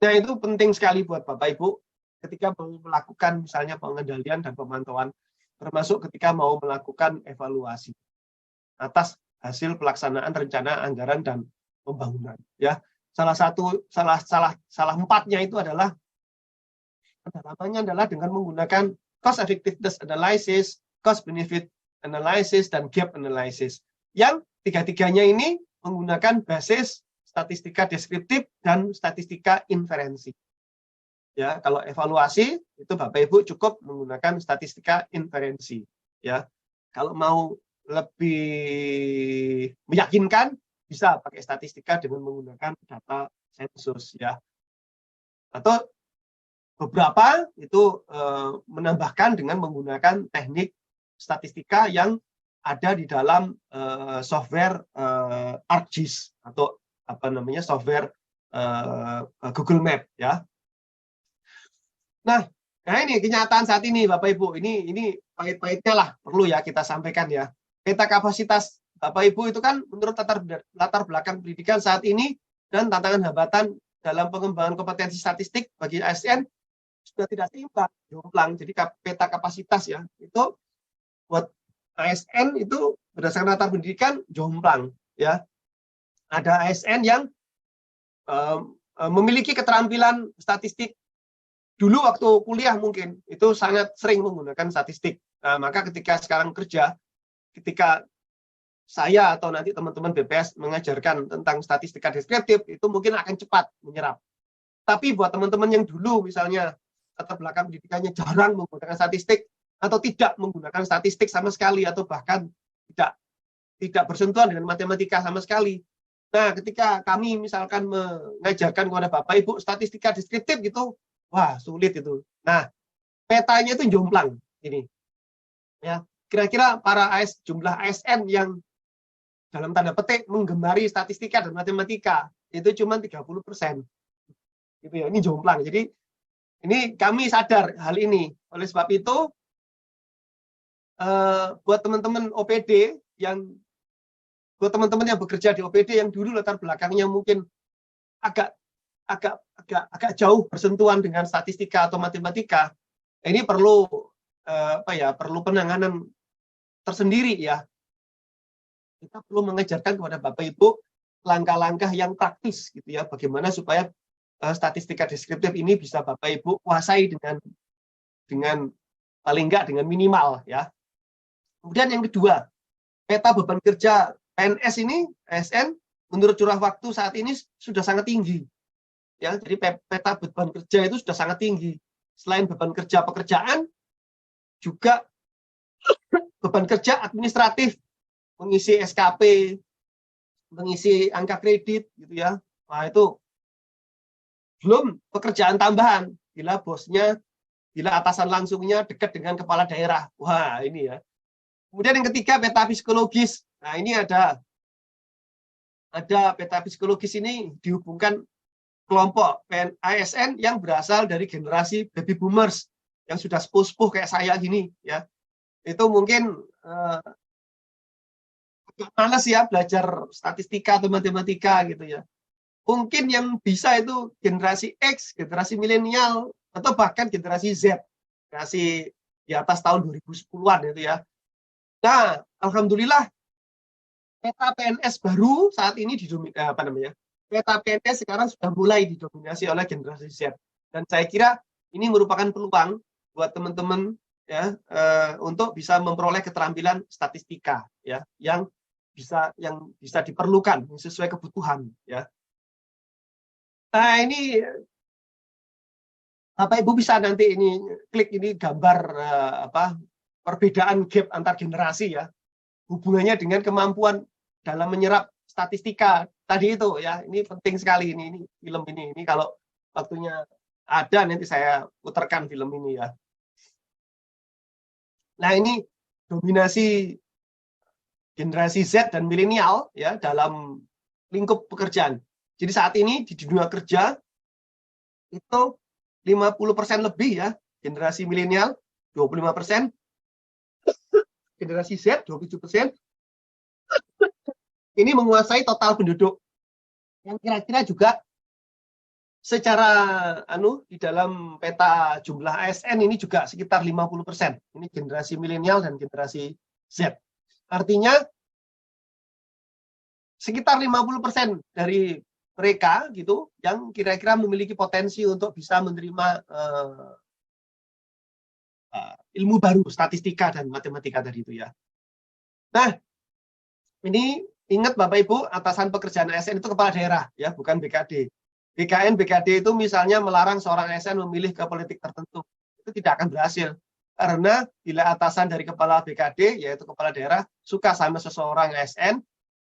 Nah, itu penting sekali buat Bapak Ibu ketika mau melakukan misalnya pengendalian dan pemantauan, termasuk ketika mau melakukan evaluasi atas hasil pelaksanaan rencana anggaran dan pembangunan. Ya, salah empatnya itu adalah pendalamannya adalah dengan menggunakan cost effectiveness analysis, cost benefit analysis, dan gap analysis. Yang tiga-tiganya ini menggunakan basis statistika deskriptif dan statistika inferensi. Ya, kalau evaluasi itu Bapak Ibu cukup menggunakan statistika inferensi. Ya, kalau mau lebih meyakinkan bisa pakai statistika dengan menggunakan data sensus. Ya, atau beberapa itu menambahkan dengan menggunakan teknik statistika yang ada di dalam software ArcGIS atau apa namanya software Google Map ya. Nah ini kenyataan saat ini Bapak Ibu, ini pahit-pahitnya lah perlu ya kita sampaikan ya. Peta kapasitas Bapak Ibu itu kan menurut latar belakang pendidikan saat ini dan tantangan hambatan dalam pengembangan kompetensi statistik bagi ASN sudah tidak seimbang, jomplang. Jadi peta kapasitas ya itu buat ASN itu berdasarkan latar pendidikan jomplang ya. Ada ASN yang memiliki keterampilan statistik dulu waktu kuliah mungkin itu sangat sering menggunakan statistik. Nah, maka ketika sekarang kerja, ketika saya atau nanti teman-teman BPS mengajarkan tentang statistika deskriptif itu mungkin akan cepat menyerap. Tapi buat teman-teman yang dulu misalnya latar belakang pendidikannya jarang menggunakan statistik atau tidak menggunakan statistik sama sekali atau bahkan tidak bersentuhan dengan matematika sama sekali. Nah, ketika kami misalkan mengajarkan kepada Bapak Ibu statistika deskriptif gitu, wah sulit itu. Nah, petanya itu jomplang ini. Ya, kira-kira para jumlah ASN yang dalam tanda petik menggemari statistika dan matematika itu cuma 30%. Gitu ya, ini jomplang. Jadi ini kami sadar hal ini. Oleh sebab itu, buat teman-teman OPD buat teman-teman yang bekerja di OPD yang dulu latar belakangnya mungkin agak jauh bersentuhan dengan statistika atau matematika, ini perlu perlu penanganan tersendiri ya. Kita perlu mengajarkan kepada Bapak Ibu langkah-langkah yang praktis gitu ya, bagaimana supaya statistika deskriptif ini bisa Bapak Ibu kuasai dengan paling enggak dengan minimal ya. Kemudian yang kedua, peta beban kerja PNS ini ASN menurut curah waktu saat ini sudah sangat tinggi. Ya, jadi peta beban kerja itu sudah sangat tinggi. Selain beban kerja pekerjaan, juga beban kerja administratif, mengisi SKP, mengisi angka kredit gitu ya. Nah, itu belum pekerjaan tambahan. Bila atasan langsungnya dekat dengan kepala daerah. Wah, ini ya. Kemudian yang ketiga, peta psikologis. Nah, ini ada peta psikologis ini dihubungkan kelompok ASN yang berasal dari generasi baby boomers yang sudah sepuh-sepuh kayak saya gini ya. Itu mungkin agak males ya belajar statistika atau matematika gitu ya. Mungkin yang bisa itu generasi X, generasi milenial atau bahkan generasi Z, generasi di atas tahun 2010-an itu ya. Nah, alhamdulillah peta PNS baru saat ini peta PNS sekarang sudah mulai didominasi oleh generasi Z. Dan saya kira ini merupakan peluang buat teman-teman ya untuk bisa memperoleh keterampilan statistika ya yang bisa diperlukan sesuai kebutuhan ya. Nah, ini Bapak Ibu bisa nanti ini klik ini gambar perbedaan gap antar generasi ya. Hubungannya dengan kemampuan dalam menyerap statistika tadi itu ya. Ini penting sekali ini film ini kalau waktunya ada nanti saya putarkan film ini ya. Nah, ini dominasi generasi Z dan milenial ya dalam lingkup pekerjaan. Jadi saat ini di dunia kerja itu 50% lebih ya generasi milenial, 25%, generasi Z 27%. Ini menguasai total penduduk yang kira-kira juga secara di dalam peta jumlah ASN ini juga sekitar 50%. Ini generasi milenial dan generasi Z. Artinya sekitar 50% dari mereka gitu yang kira-kira memiliki potensi untuk bisa menerima ilmu baru, statistika dan matematika tadi itu ya. Nah, ini ingat Bapak Ibu, atasan pekerjaan ASN itu kepala daerah ya, bukan BKD. BKN, BKD itu misalnya melarang seorang ASN memilih ke politik tertentu. Itu tidak akan berhasil. Karena bila atasan dari kepala BKD, yaitu kepala daerah, suka sama seseorang ASN,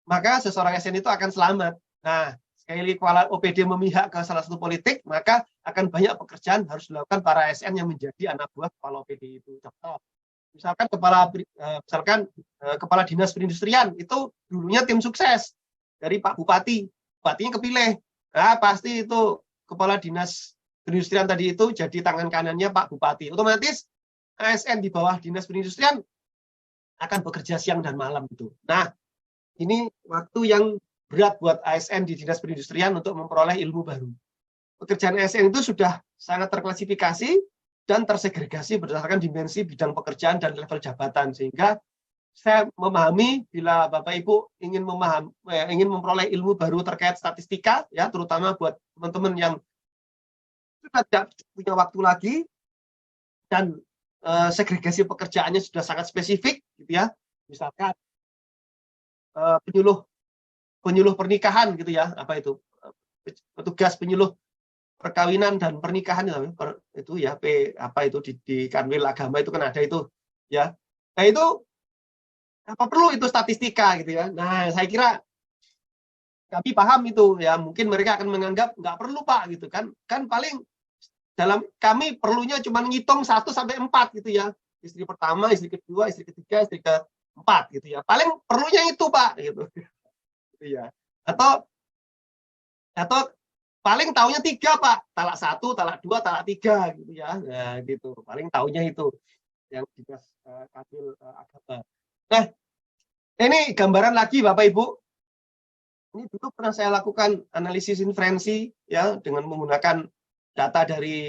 maka seseorang ASN itu akan selamat. Nah, sekali kepala OPD memihak ke salah satu politik, maka akan banyak pekerjaan harus dilakukan para ASN yang menjadi anak buah kepala OPD itu. Contoh, misalkan kepala dinas perindustrian itu dulunya tim sukses dari Pak Bupati, bupatinya kepilih. Nah, pasti itu kepala dinas perindustrian tadi itu jadi tangan kanannya Pak Bupati. Otomatis ASN di bawah dinas perindustrian akan bekerja siang dan malam gitu. Nah, ini waktu yang berat buat ASN di dinas perindustrian untuk memperoleh ilmu baru. Pekerjaan ASN itu sudah sangat terklasifikasi dan tersegregasi berdasarkan dimensi bidang pekerjaan dan level jabatan, sehingga saya memahami bila Bapak Ibu ingin memperoleh ilmu baru terkait statistika, ya terutama buat teman-teman yang sudah tidak punya waktu lagi dan segregasi pekerjaannya sudah sangat spesifik, gitu ya. Misalkan penyuluh pernikahan, gitu ya, apa itu petugas penyuluh perkawinan dan pernikahan itu ya, di Kanwil Agama itu kan ada itu, ya. Nah itu apa perlu itu statistika gitu ya. Nah, saya kira kami paham itu ya, mungkin mereka akan menganggap nggak perlu Pak gitu kan. Kan paling dalam kami perlunya cuma ngitung 1 sampai 4 gitu ya. Istri pertama, istri kedua, istri ketiga, istri keempat gitu ya. Paling perlunya itu Pak gitu. Gitu ya. Atau paling taunya 3 Pak. Talak 1, talak 2, talak 3 gitu ya. Nah, gitu. Paling taunya itu yang dinas Kanwil Agama. Nah, ini gambaran lagi Bapak Ibu. Ini dulu pernah saya lakukan analisis inferensi ya dengan menggunakan data dari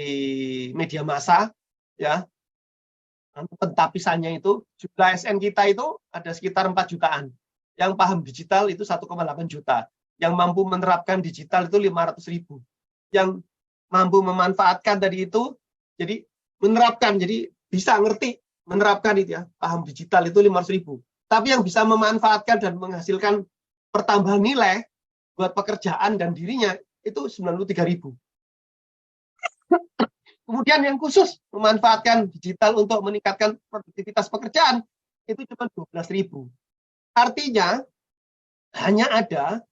media massa ya. Pentapisannya itu jumlah ASN kita itu ada sekitar 4 jutaan. Yang paham digital itu 1,8 juta. Yang mampu menerapkan digital itu 500.000. Yang mampu memanfaatkan tadi itu jadi menerapkan, jadi bisa ngerti menerapkan itu ya, paham digital itu 500.000. Tapi yang bisa memanfaatkan dan menghasilkan pertambahan nilai buat pekerjaan dan dirinya itu 93.000. Kemudian yang khusus memanfaatkan digital untuk meningkatkan produktivitas pekerjaan itu cuma 12.000. Artinya hanya ada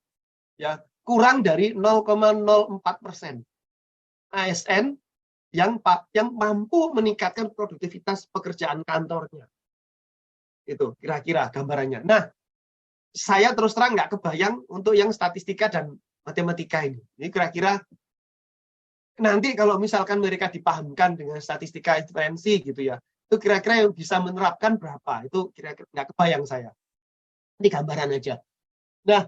ya kurang dari 0,04% ASN yang mampu meningkatkan produktivitas pekerjaan kantornya. Itu kira-kira gambarannya. Nah, saya terus terang nggak kebayang untuk yang statistika dan matematika ini. Ini kira-kira nanti kalau misalkan mereka dipahamkan dengan statistika inferensi gitu ya, itu kira-kira yang bisa menerapkan berapa? Itu kira-kira nggak kebayang saya. Ini gambaran aja. Nah,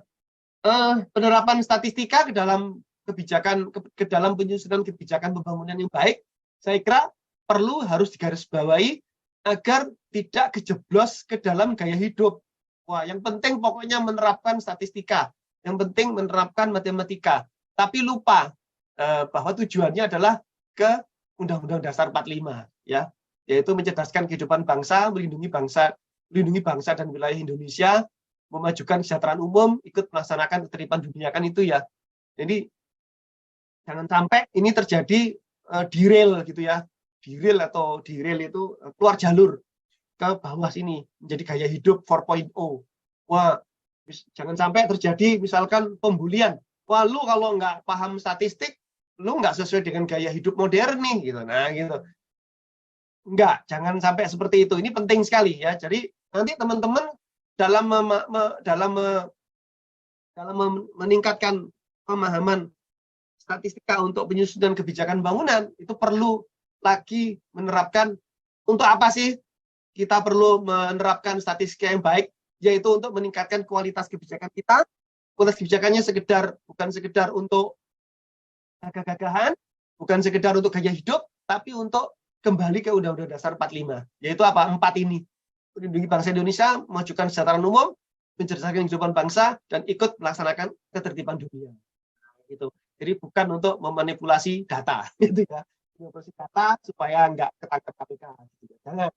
penerapan statistika ke dalam kebijakan, ke dalam penyusunan kebijakan pembangunan yang baik, saya kira harus digarisbawahi agar tidak kejeblos ke dalam gaya hidup. Wah, yang penting pokoknya menerapkan statistika, yang penting menerapkan matematika, tapi lupa bahwa tujuannya adalah ke Undang-Undang Dasar 45, ya, yaitu mencerdaskan kehidupan bangsa, melindungi bangsa dan wilayah Indonesia, memajukan kesejahteraan umum, ikut melaksanakan ketertiban dunia, kan itu ya. Jadi jangan sampai ini terjadi derail gitu ya. Derail itu keluar jalur ke bawah sini menjadi gaya hidup 4.0. Wah, jangan sampai terjadi misalkan pembulian. Wah, lu kalau nggak paham statistik, lu nggak sesuai dengan gaya hidup modern nih gitu. Nah, gitu. Enggak, jangan sampai seperti itu. Ini penting sekali ya. Jadi nanti teman-teman dalam meningkatkan pemahaman statistika untuk penyusunan kebijakan bangunan, itu perlu lagi menerapkan untuk apa sih kita perlu menerapkan statistika yang baik, yaitu untuk meningkatkan kualitas kebijakan kita. Kualitas kebijakannya bukan sekedar untuk gagah-gagahan, bukan sekedar untuk gaya hidup, tapi untuk kembali ke Undang-Undang Dasar 45. Yaitu apa? 4 ini. Melindungi bangsa Indonesia, memajukan kesejahteraan umum, mencerdaskan kehidupan bangsa, dan ikut melaksanakan ketertiban dunia. Gitu. Jadi bukan untuk memanipulasi data, gitu ya. Memanipulasi data supaya nggak ketangkep KPK. Gitu. Jangan.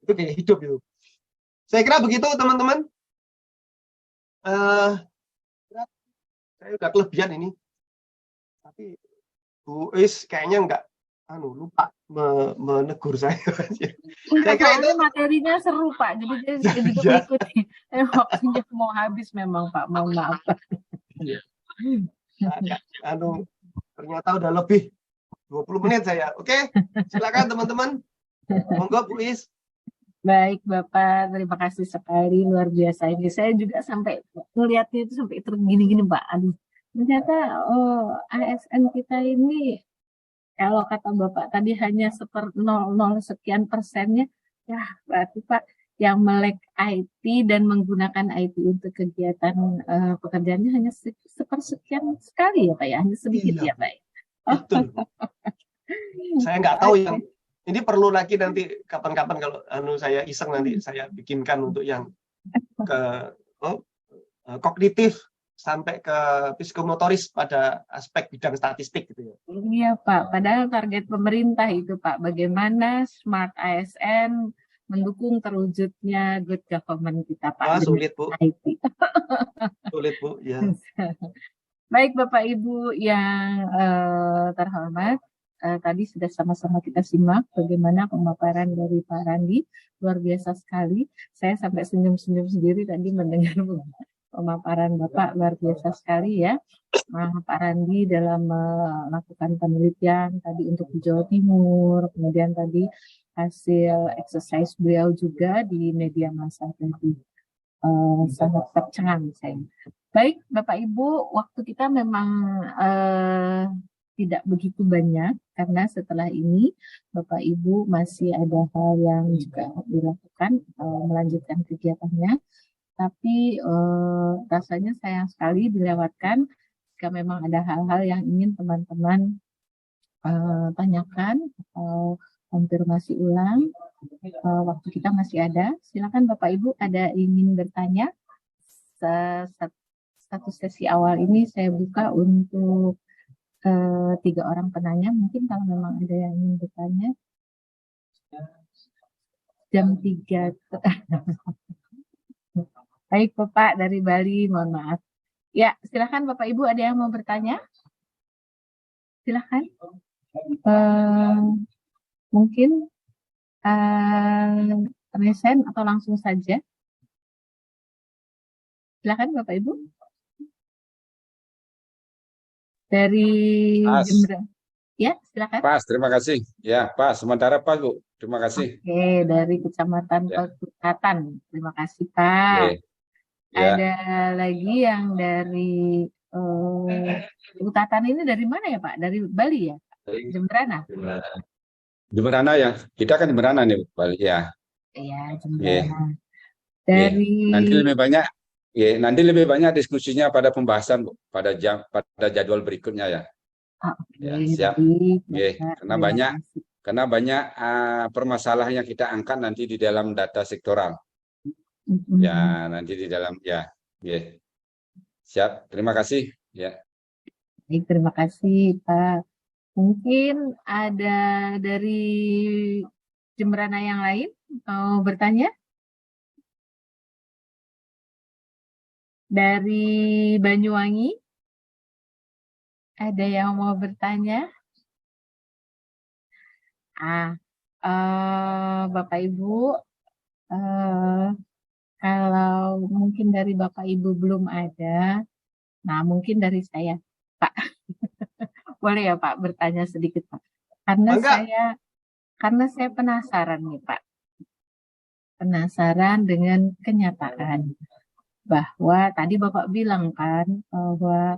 Itu gaya hidup itu. Saya kira begitu, teman-teman. Saya udah kelebihan ini. Tapi Bu Is kayaknya nggak lupa menegur saya. Saya kira itu materinya seru Pak, jadi saya juga mengikuti. Waktunya mau habis memang Pak, mohon maaf. Ternyata udah lebih 20 menit saya. Oke, silakan teman-teman. Monggo Bu Is. Baik Bapak, terima kasih sekali, luar biasa ini. Saya juga sampai melihatnya itu sampai tergini-gini Pak. Aduh, ternyata ASN kita ini kalau kata Bapak tadi hanya 0,00 sekian persennya, ya berarti Pak yang melek IT dan menggunakan IT untuk kegiatan pekerjaannya hanya sepersekian sekali ya Pak ya, hanya sedikit ya Pak. Betul. Saya nggak tahu yang ini perlu lagi nanti kapan-kapan kalau saya iseng nanti saya bikinkan untuk yang kognitif sampai ke psikomotoris pada aspek bidang statistik gitu ya. Iya Pak, padahal target pemerintah itu Pak, bagaimana smart ASN mendukung terwujudnya good government kita Pak. Sulit Bu. IT. Sulit Bu, ya. Baik Bapak Ibu yang terhormat, tadi sudah sama-sama kita simak bagaimana pemaparan dari Pak Randi, luar biasa sekali. Saya sampai senyum-senyum sendiri tadi mendengar pemaparan Bapak, luar biasa sekali ya. Pak Randi dalam melakukan penelitian tadi untuk di Jawa Timur, kemudian tadi hasil exercise beliau juga di media massa tadi. Sangat tercengang saya. Baik Bapak Ibu, waktu kita memang tidak begitu banyak karena setelah ini Bapak Ibu masih ada hal yang juga dilakukan, melanjutkan kegiatannya. Tapi rasanya sayang sekali dilewatkan jika memang ada hal-hal yang ingin teman-teman tanyakan atau konfirmasi ulang. Waktu kita masih ada. Silakan Bapak Ibu ada ingin bertanya. Satu sesi awal ini saya buka untuk 3 orang penanya. Mungkin kalau memang ada yang ingin bertanya. Jam 3. Baik Bapak dari Bali, mohon maaf. Ya, silakan Bapak Ibu ada yang mau bertanya? Silakan. Mungkin resen atau langsung saja. Silakan Bapak Ibu. Dari Jember. Ya, silakan. Pas, terima kasih. Ya, Pak, sementara Pak, Bu. Terima kasih. Oke, dari Kecamatan Pekutatan. Terima kasih, Pak. Ya. Ada lagi yang dari Utatan ini dari mana ya Pak? Dari Bali ya? Jemberana? Jemberana ya. Kita kan Jemberana nih Bali ya. Iya, Jemberana. Dari nanti lebih banyak diskusinya pada pembahasan Bu, pada jadwal berikutnya ya. Okay, ya siap. Karena banyak permasalahan yang kita angkat nanti di dalam data sektoral. Ya, nanti di dalam siap. Terima kasih. Ya. Baik, terima kasih Pak. Mungkin ada dari Jemberana yang lain mau bertanya? Dari Banyuwangi ada yang mau bertanya? Bapak Ibu. Kalau mungkin dari Bapak Ibu belum ada, nah mungkin dari saya, Pak. Boleh ya Pak bertanya sedikit Pak? Karena saya penasaran nih Pak. Penasaran dengan kenyataan bahwa tadi Bapak bilang kan bahwa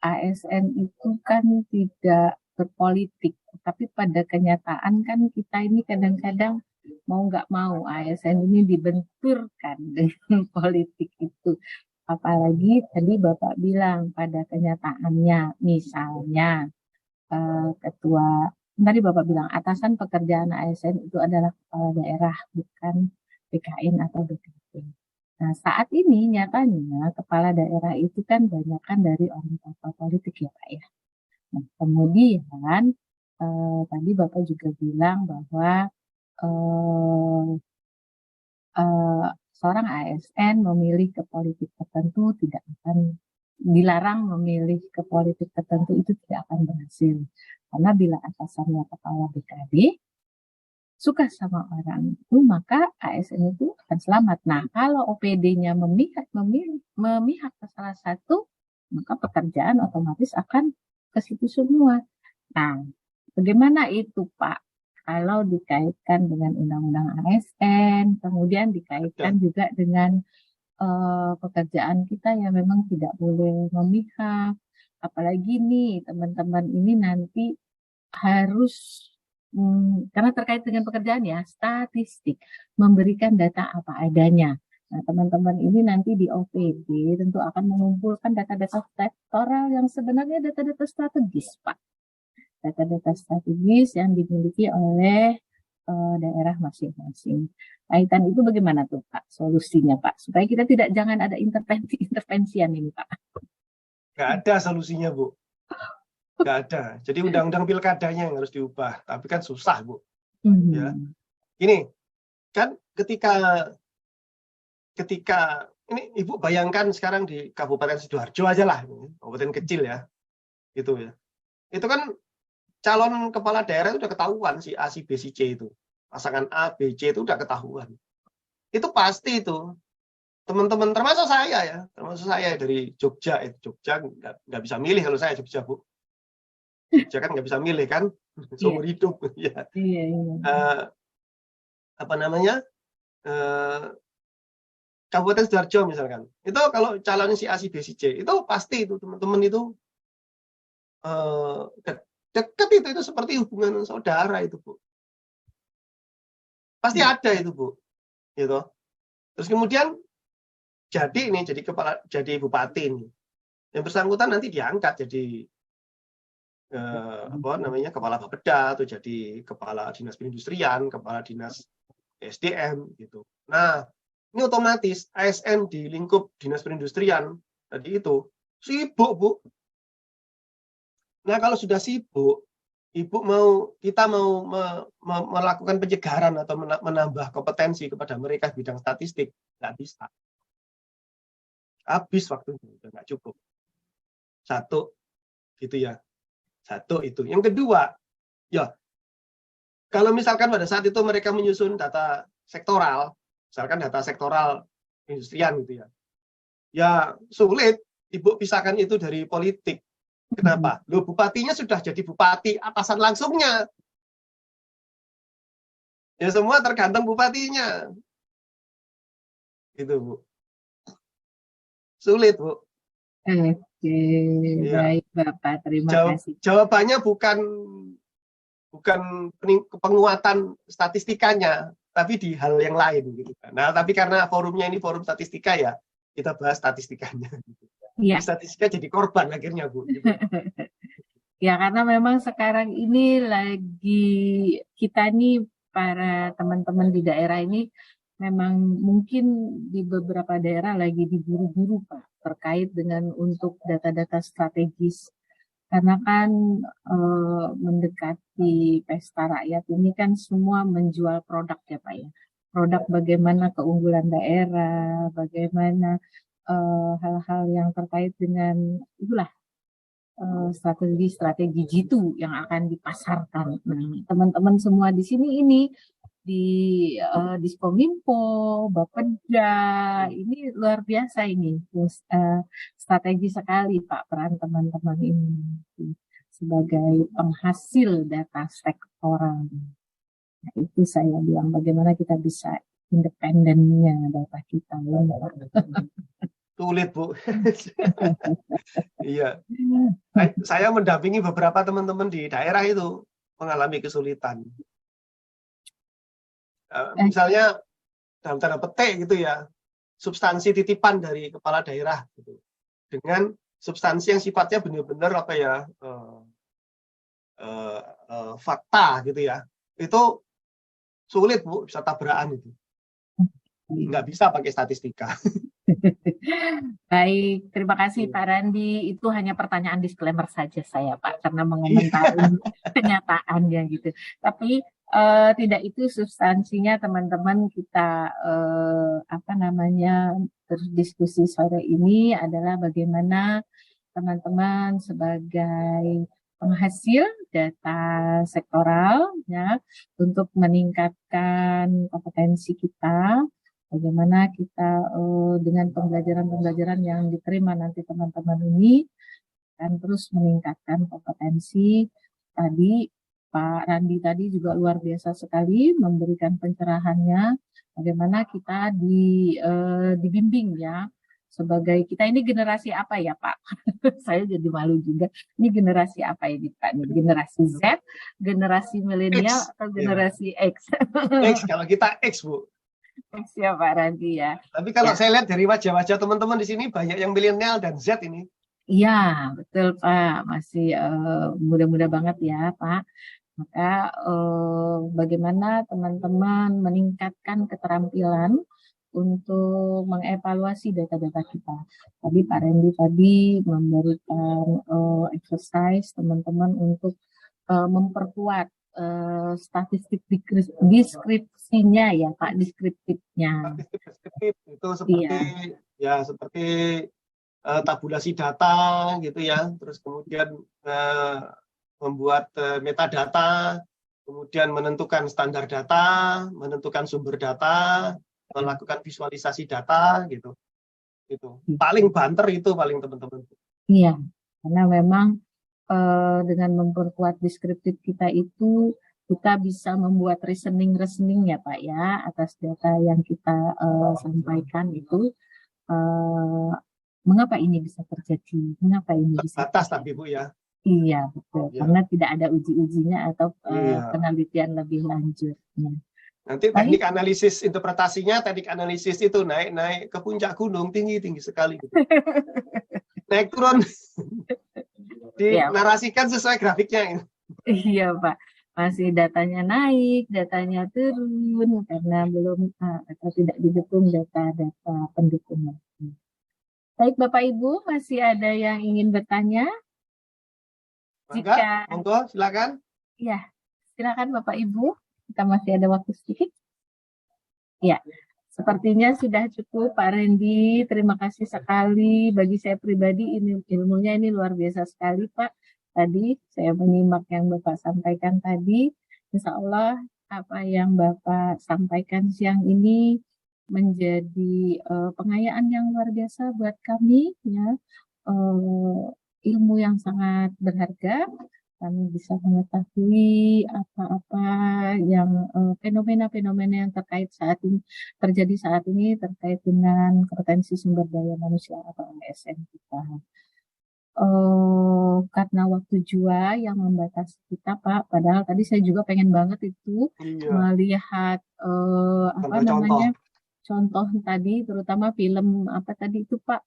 ASN itu kan tidak berpolitik, tapi pada kenyataan kan kita ini kadang-kadang mau nggak mau ASN ini dibenturkan dengan politik itu. Apalagi tadi Bapak bilang pada kenyataannya misalnya ketua, tadi Bapak bilang atasan pekerjaan ASN itu adalah kepala daerah, bukan BKN atau BKP. Nah, saat ini nyatanya kepala daerah itu kan banyakkan dari orang partai politik ya Pak ya. Nah, kemudian tadi Bapak juga bilang bahwa seorang ASN memilih ke politik tertentu tidak akan dilarang memilih ke politik tertentu itu tidak akan berhasil. Karena bila atasannya kepala BKD suka sama orang itu, maka ASN itu akan selamat. Nah, kalau OPD-nya memihak ke salah satu, maka pekerjaan otomatis akan ke situ semua. Nah, bagaimana itu Pak? Kalau dikaitkan dengan undang-undang ASN, kemudian dikaitkan juga dengan pekerjaan kita yang memang tidak boleh memihak. Apalagi nih teman-teman ini nanti harus karena terkait dengan pekerjaan ya, statistik, memberikan data apa adanya. Nah, teman-teman ini nanti di OPD tentu akan mengumpulkan data-data sektoral yang sebenarnya data-data strategis, Pak. Data-data strategis yang dimiliki oleh daerah masing-masing. Kaitan itu bagaimana tuh Pak solusinya Pak? Supaya kita jangan ada intervensian ini Pak. Nggak ada solusinya Bu. Nggak ada. Jadi undang-undang pilkadanya yang harus diubah. Tapi kan susah Bu. Ya. Ini kan ketika ini Ibu bayangkan sekarang di Kabupaten Sidoarjo aja lah, kabupaten kecil ya, gitu ya. Itu kan calon kepala daerah itu udah ketahuan si A, si B, si C itu. Pasangan A, B, C itu udah ketahuan. Itu pasti itu. Teman-teman, termasuk saya dari Jogja. Jogja nggak bisa milih kalau saya Jogja, Bu. Jogja kan nggak bisa milih kan, seumur hidup. Ya. Apa namanya? Kabupaten Sidoarjo misalkan. Itu kalau calonnya si A, si B, si C, itu pasti itu teman-teman itu dekat itu seperti hubungan saudara itu Bu. Pasti ada itu Bu, gitu. Terus kemudian jadi bupati ini, yang bersangkutan nanti diangkat jadi kepala Bapeda atau jadi kepala dinas perindustrian, kepala dinas SDM gitu. Nah ini otomatis ASN di lingkup dinas perindustrian tadi itu sibuk Bu. Nah kalau sudah sibuk, kita mau melakukan pencegahan atau menambah kompetensi kepada mereka bidang statistik, nggak bisa. Habis waktunya, udah nggak cukup. Satu, gitu ya. Satu itu. Yang kedua, ya kalau misalkan pada saat itu mereka menyusun data sektoral, misalkan data sektoral industrian gitu ya, ya sulit Ibu pisahkan itu dari politik. Kenapa? Loh, bupatinya sudah jadi bupati atasan langsungnya. Ya semua tergantung bupatinya. Gitu, Bu. Sulit, Bu. Oke, baik Bapak, terima kasih. Jawabannya bukan penguatan statistikanya, tapi di hal yang lain gitu. Nah, tapi karena forumnya ini forum statistika ya, kita bahas statistikanya. Ya. Statistika jadi korban akhirnya Bu. Gitu. Ya karena memang sekarang ini lagi kita nih para teman-teman di daerah ini memang mungkin di beberapa daerah lagi diburu-buru Pak terkait dengan untuk data-data strategis. Karena kan mendekati pesta rakyat ini kan semua menjual produk ya Pak ya. Produk bagaimana keunggulan daerah, bagaimana hal-hal yang terkait dengan itulah strategi jitu yang akan dipasarkan. Nah, teman-teman semua di sini ini di Diskominfo, Bapeda, ini luar biasa ini. Strategi sekali Pak peran teman-teman ini sebagai penghasil data sektoral. Nah, itu saya bilang bagaimana kita bisa independennya data kita. Sulit Bu. Iya. Saya mendampingi beberapa teman-teman di daerah itu mengalami kesulitan. Misalnya dalam tanda petik gitu ya, substansi titipan dari kepala daerah gitu, dengan substansi yang sifatnya benar-benar apa ya fakta gitu ya, itu sulit Bu, bisa tabrakan itu. Nggak bisa pakai statistika. Baik, terima kasih Pak Randi. Itu hanya pertanyaan disclaimer saja saya Pak, karena mengomentari kenyataannya gitu. Tapi tidak itu substansinya teman-teman kita berdiskusi sore ini adalah bagaimana teman-teman sebagai penghasil data sektoral ya untuk meningkatkan kompetensi kita. Bagaimana kita dengan pembelajaran-pembelajaran yang diterima nanti teman-teman ini akan terus meningkatkan kompetensi. Tadi Pak Randi tadi juga luar biasa sekali memberikan pencerahannya. Bagaimana kita dibimbing ya sebagai kita ini generasi apa ya Pak? Saya jadi malu juga. Ini generasi apa ini Pak? Ini generasi Z, generasi milenial atau generasi X? X, kalau kita X Bu. Siap Pak Randi ya. Tapi kalau Ya. saya lihat dari wajah-wajah teman-teman di sini banyak yang milenial dan Z ini. Iya, betul Pak. Masih muda-muda banget ya Pak. Maka bagaimana teman-teman meningkatkan keterampilan untuk mengevaluasi data-data kita. Tadi Pak Randy tadi memberikan exercise teman-teman untuk memperkuat statistik deskripsinya ya Pak, deskriptifnya. Statistik itu seperti seperti tabulasi data gitu ya, terus kemudian membuat metadata, kemudian menentukan standar data, menentukan sumber data, melakukan visualisasi data gitu. Itu paling banter itu paling teman-teman. Iya, karena memang dengan memperkuat deskriptif kita itu kita bisa membuat reasoning ya Pak ya atas data yang kita sampaikan itu mengapa ini bisa terjadi, mengapa ini bisa Batas terjadi. tapi Bu ya. Iya betul, Ya. karena tidak ada uji-ujinya atau Iya. penelitian lebih lanjut. Ya. Nanti teknik analisis interpretasinya, teknik analisis itu naik ke puncak gunung tinggi sekali gitu. Naik turun dinarasikan sesuai grafiknya. Iya Pak, masih datanya naik, datanya turun karena belum atau tidak didukung data-data pendukung. Baik Bapak Ibu, masih ada yang ingin bertanya? Jika monggo silakan. Ya, silakan Bapak Ibu. Kita masih ada waktu sedikit. Ya, sepertinya sudah cukup Pak Randy. Terima kasih sekali. Bagi saya pribadi ini ilmunya ini luar biasa sekali Pak. Tadi saya menyimak yang Bapak sampaikan tadi. Insya Allah apa yang Bapak sampaikan siang ini menjadi pengayaan yang luar biasa buat kami ya. Ilmu yang sangat berharga. Kami bisa mengetahui apa-apa yang fenomena-fenomena yang terjadi saat ini terkait dengan kompetensi sumber daya manusia atau ASN kita. Karena waktu jua yang membatasi kita Pak, padahal tadi saya juga pengen banget itu melihat contoh tadi, terutama film apa tadi itu Pak,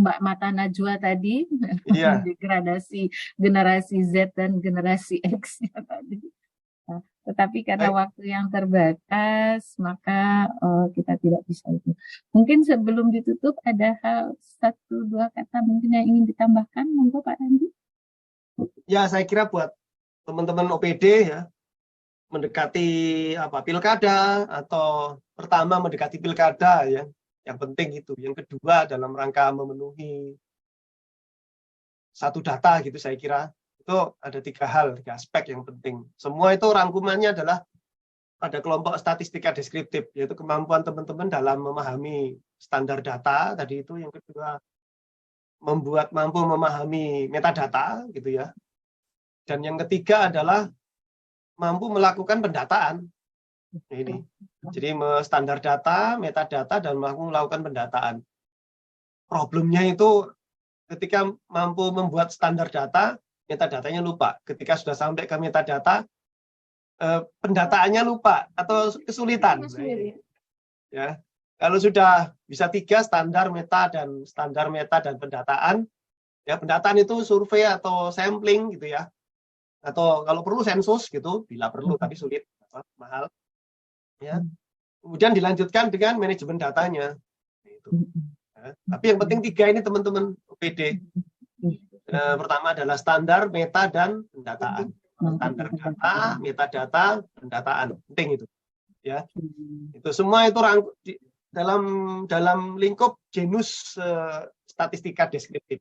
Mbak Mata Najwa tadi, degradasi generasi Z dan generasi X ya tadi. Nah, tetapi karena waktu yang terbatas, maka kita tidak bisa itu. Mungkin sebelum ditutup ada hal 1-2 kata mungkin yang ingin ditambahkan, monggo Pak Randi. Ya, saya kira buat teman-teman OPD ya, mendekati pilkada atau pertama mendekati pilkada ya, yang penting itu. Yang kedua dalam rangka memenuhi satu data gitu, saya kira itu ada 3 aspek yang penting. Semua itu rangkumannya adalah pada kelompok statistika deskriptif, yaitu kemampuan teman-teman dalam memahami standar data tadi itu. Yang kedua mampu memahami metadata gitu ya, dan yang ketiga adalah mampu melakukan pendataan. Ini. Jadi standar data, metadata, dan mampu melakukan pendataan. Problemnya itu ketika mampu membuat standar data, metadatanya lupa. Ketika sudah sampai ke metadata, pendataannya lupa atau kesulitan. Ya. Kalau sudah bisa 3 standar meta dan pendataan, ya pendataan itu survei atau sampling gitu ya. atau kalau perlu sensus gitu, bila perlu tapi sulit, mahal. Ya. Kemudian dilanjutkan dengan manajemen datanya. Itu. Ya. Tapi yang penting 3 ini teman-teman OPD. Pertama adalah standar, meta, dan pendataan. Standar data, metadata, pendataan. Penting itu. Ya. Itu semua itu dalam lingkup genus statistika deskriptif.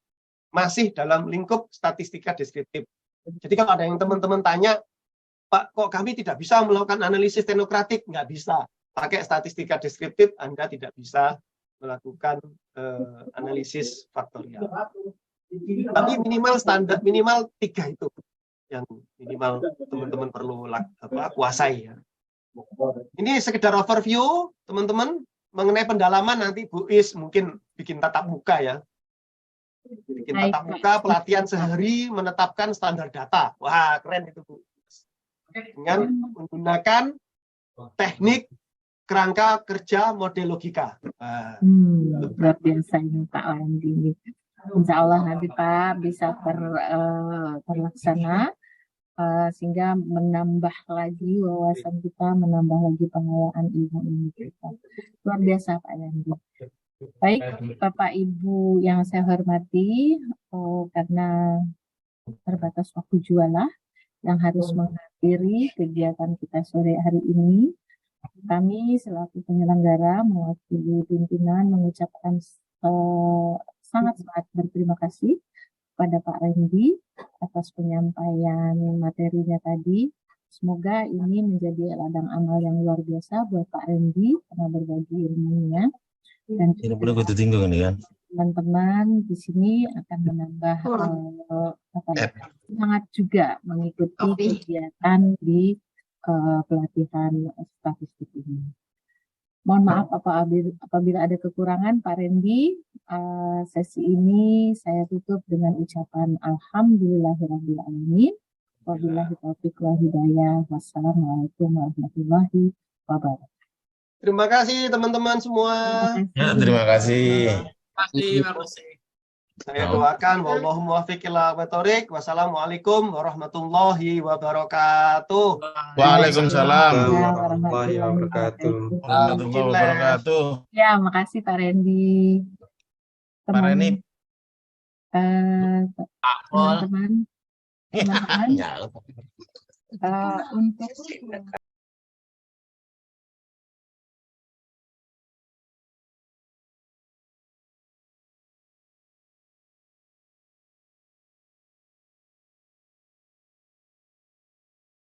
Masih dalam lingkup statistika deskriptif. Jadi kalau ada yang teman-teman tanya, Pak, kok kami tidak bisa melakukan analisis teknokratik? Nggak bisa. Pakai statistika deskriptif, Anda tidak bisa melakukan analisis faktorial. Tapi minimal standar, minimal 3 itu yang minimal teman-teman perlu kuasai. Ya. Ini sekedar overview, teman-teman, mengenai pendalaman nanti Bu Is mungkin bikin tatap muka ya. Bikin tatap muka, pelatihan sehari menetapkan standar data. Wah, keren itu Bu. Dengan menggunakan teknik kerangka kerja model logika. Luar biasa ini Pak Wandi. Insya Allah nanti Pak bisa terlaksana sehingga menambah lagi wawasan kita, menambah lagi pengayaan ilmu kita. Luar biasa Pak Wandi. Baik Bapak Ibu yang saya hormati, karena terbatas waktu jualah yang harus menghadiri kegiatan kita sore hari ini. Kami selaku penyelenggara mewakili pimpinan mengucapkan sangat-sangat berterima kasih kepada Pak Randy atas penyampaian materinya tadi. Semoga ini menjadi ladang amal yang luar biasa buat Pak Randy karena berbagi ilmunya. Dan teman-teman di sini akan menambah semangat juga mengikuti kegiatan di pelatihan statistik ini. Mohon maaf apabila ada kekurangan Pak Randy. Sesi ini saya tutup dengan ucapan alhamdulillahirrahmanirrahim. Wabillahi taufiq wal hidayah. Wassalamualaikum warahmatullahi wabarakatuh. Terima kasih teman-teman semua. Ya, terima kasih. Terima kasih. Saya doakan wallahu muwaffiq ila aqwamit. Wassalamualaikum warahmatullahi wabarakatuh. Waalaikumsalam warahmatullahi wabarakatuh. warahmatullahi wabarakatuh. Ya, makasih Pak Randy. Pak Reni. Teman-teman, Ya. untuk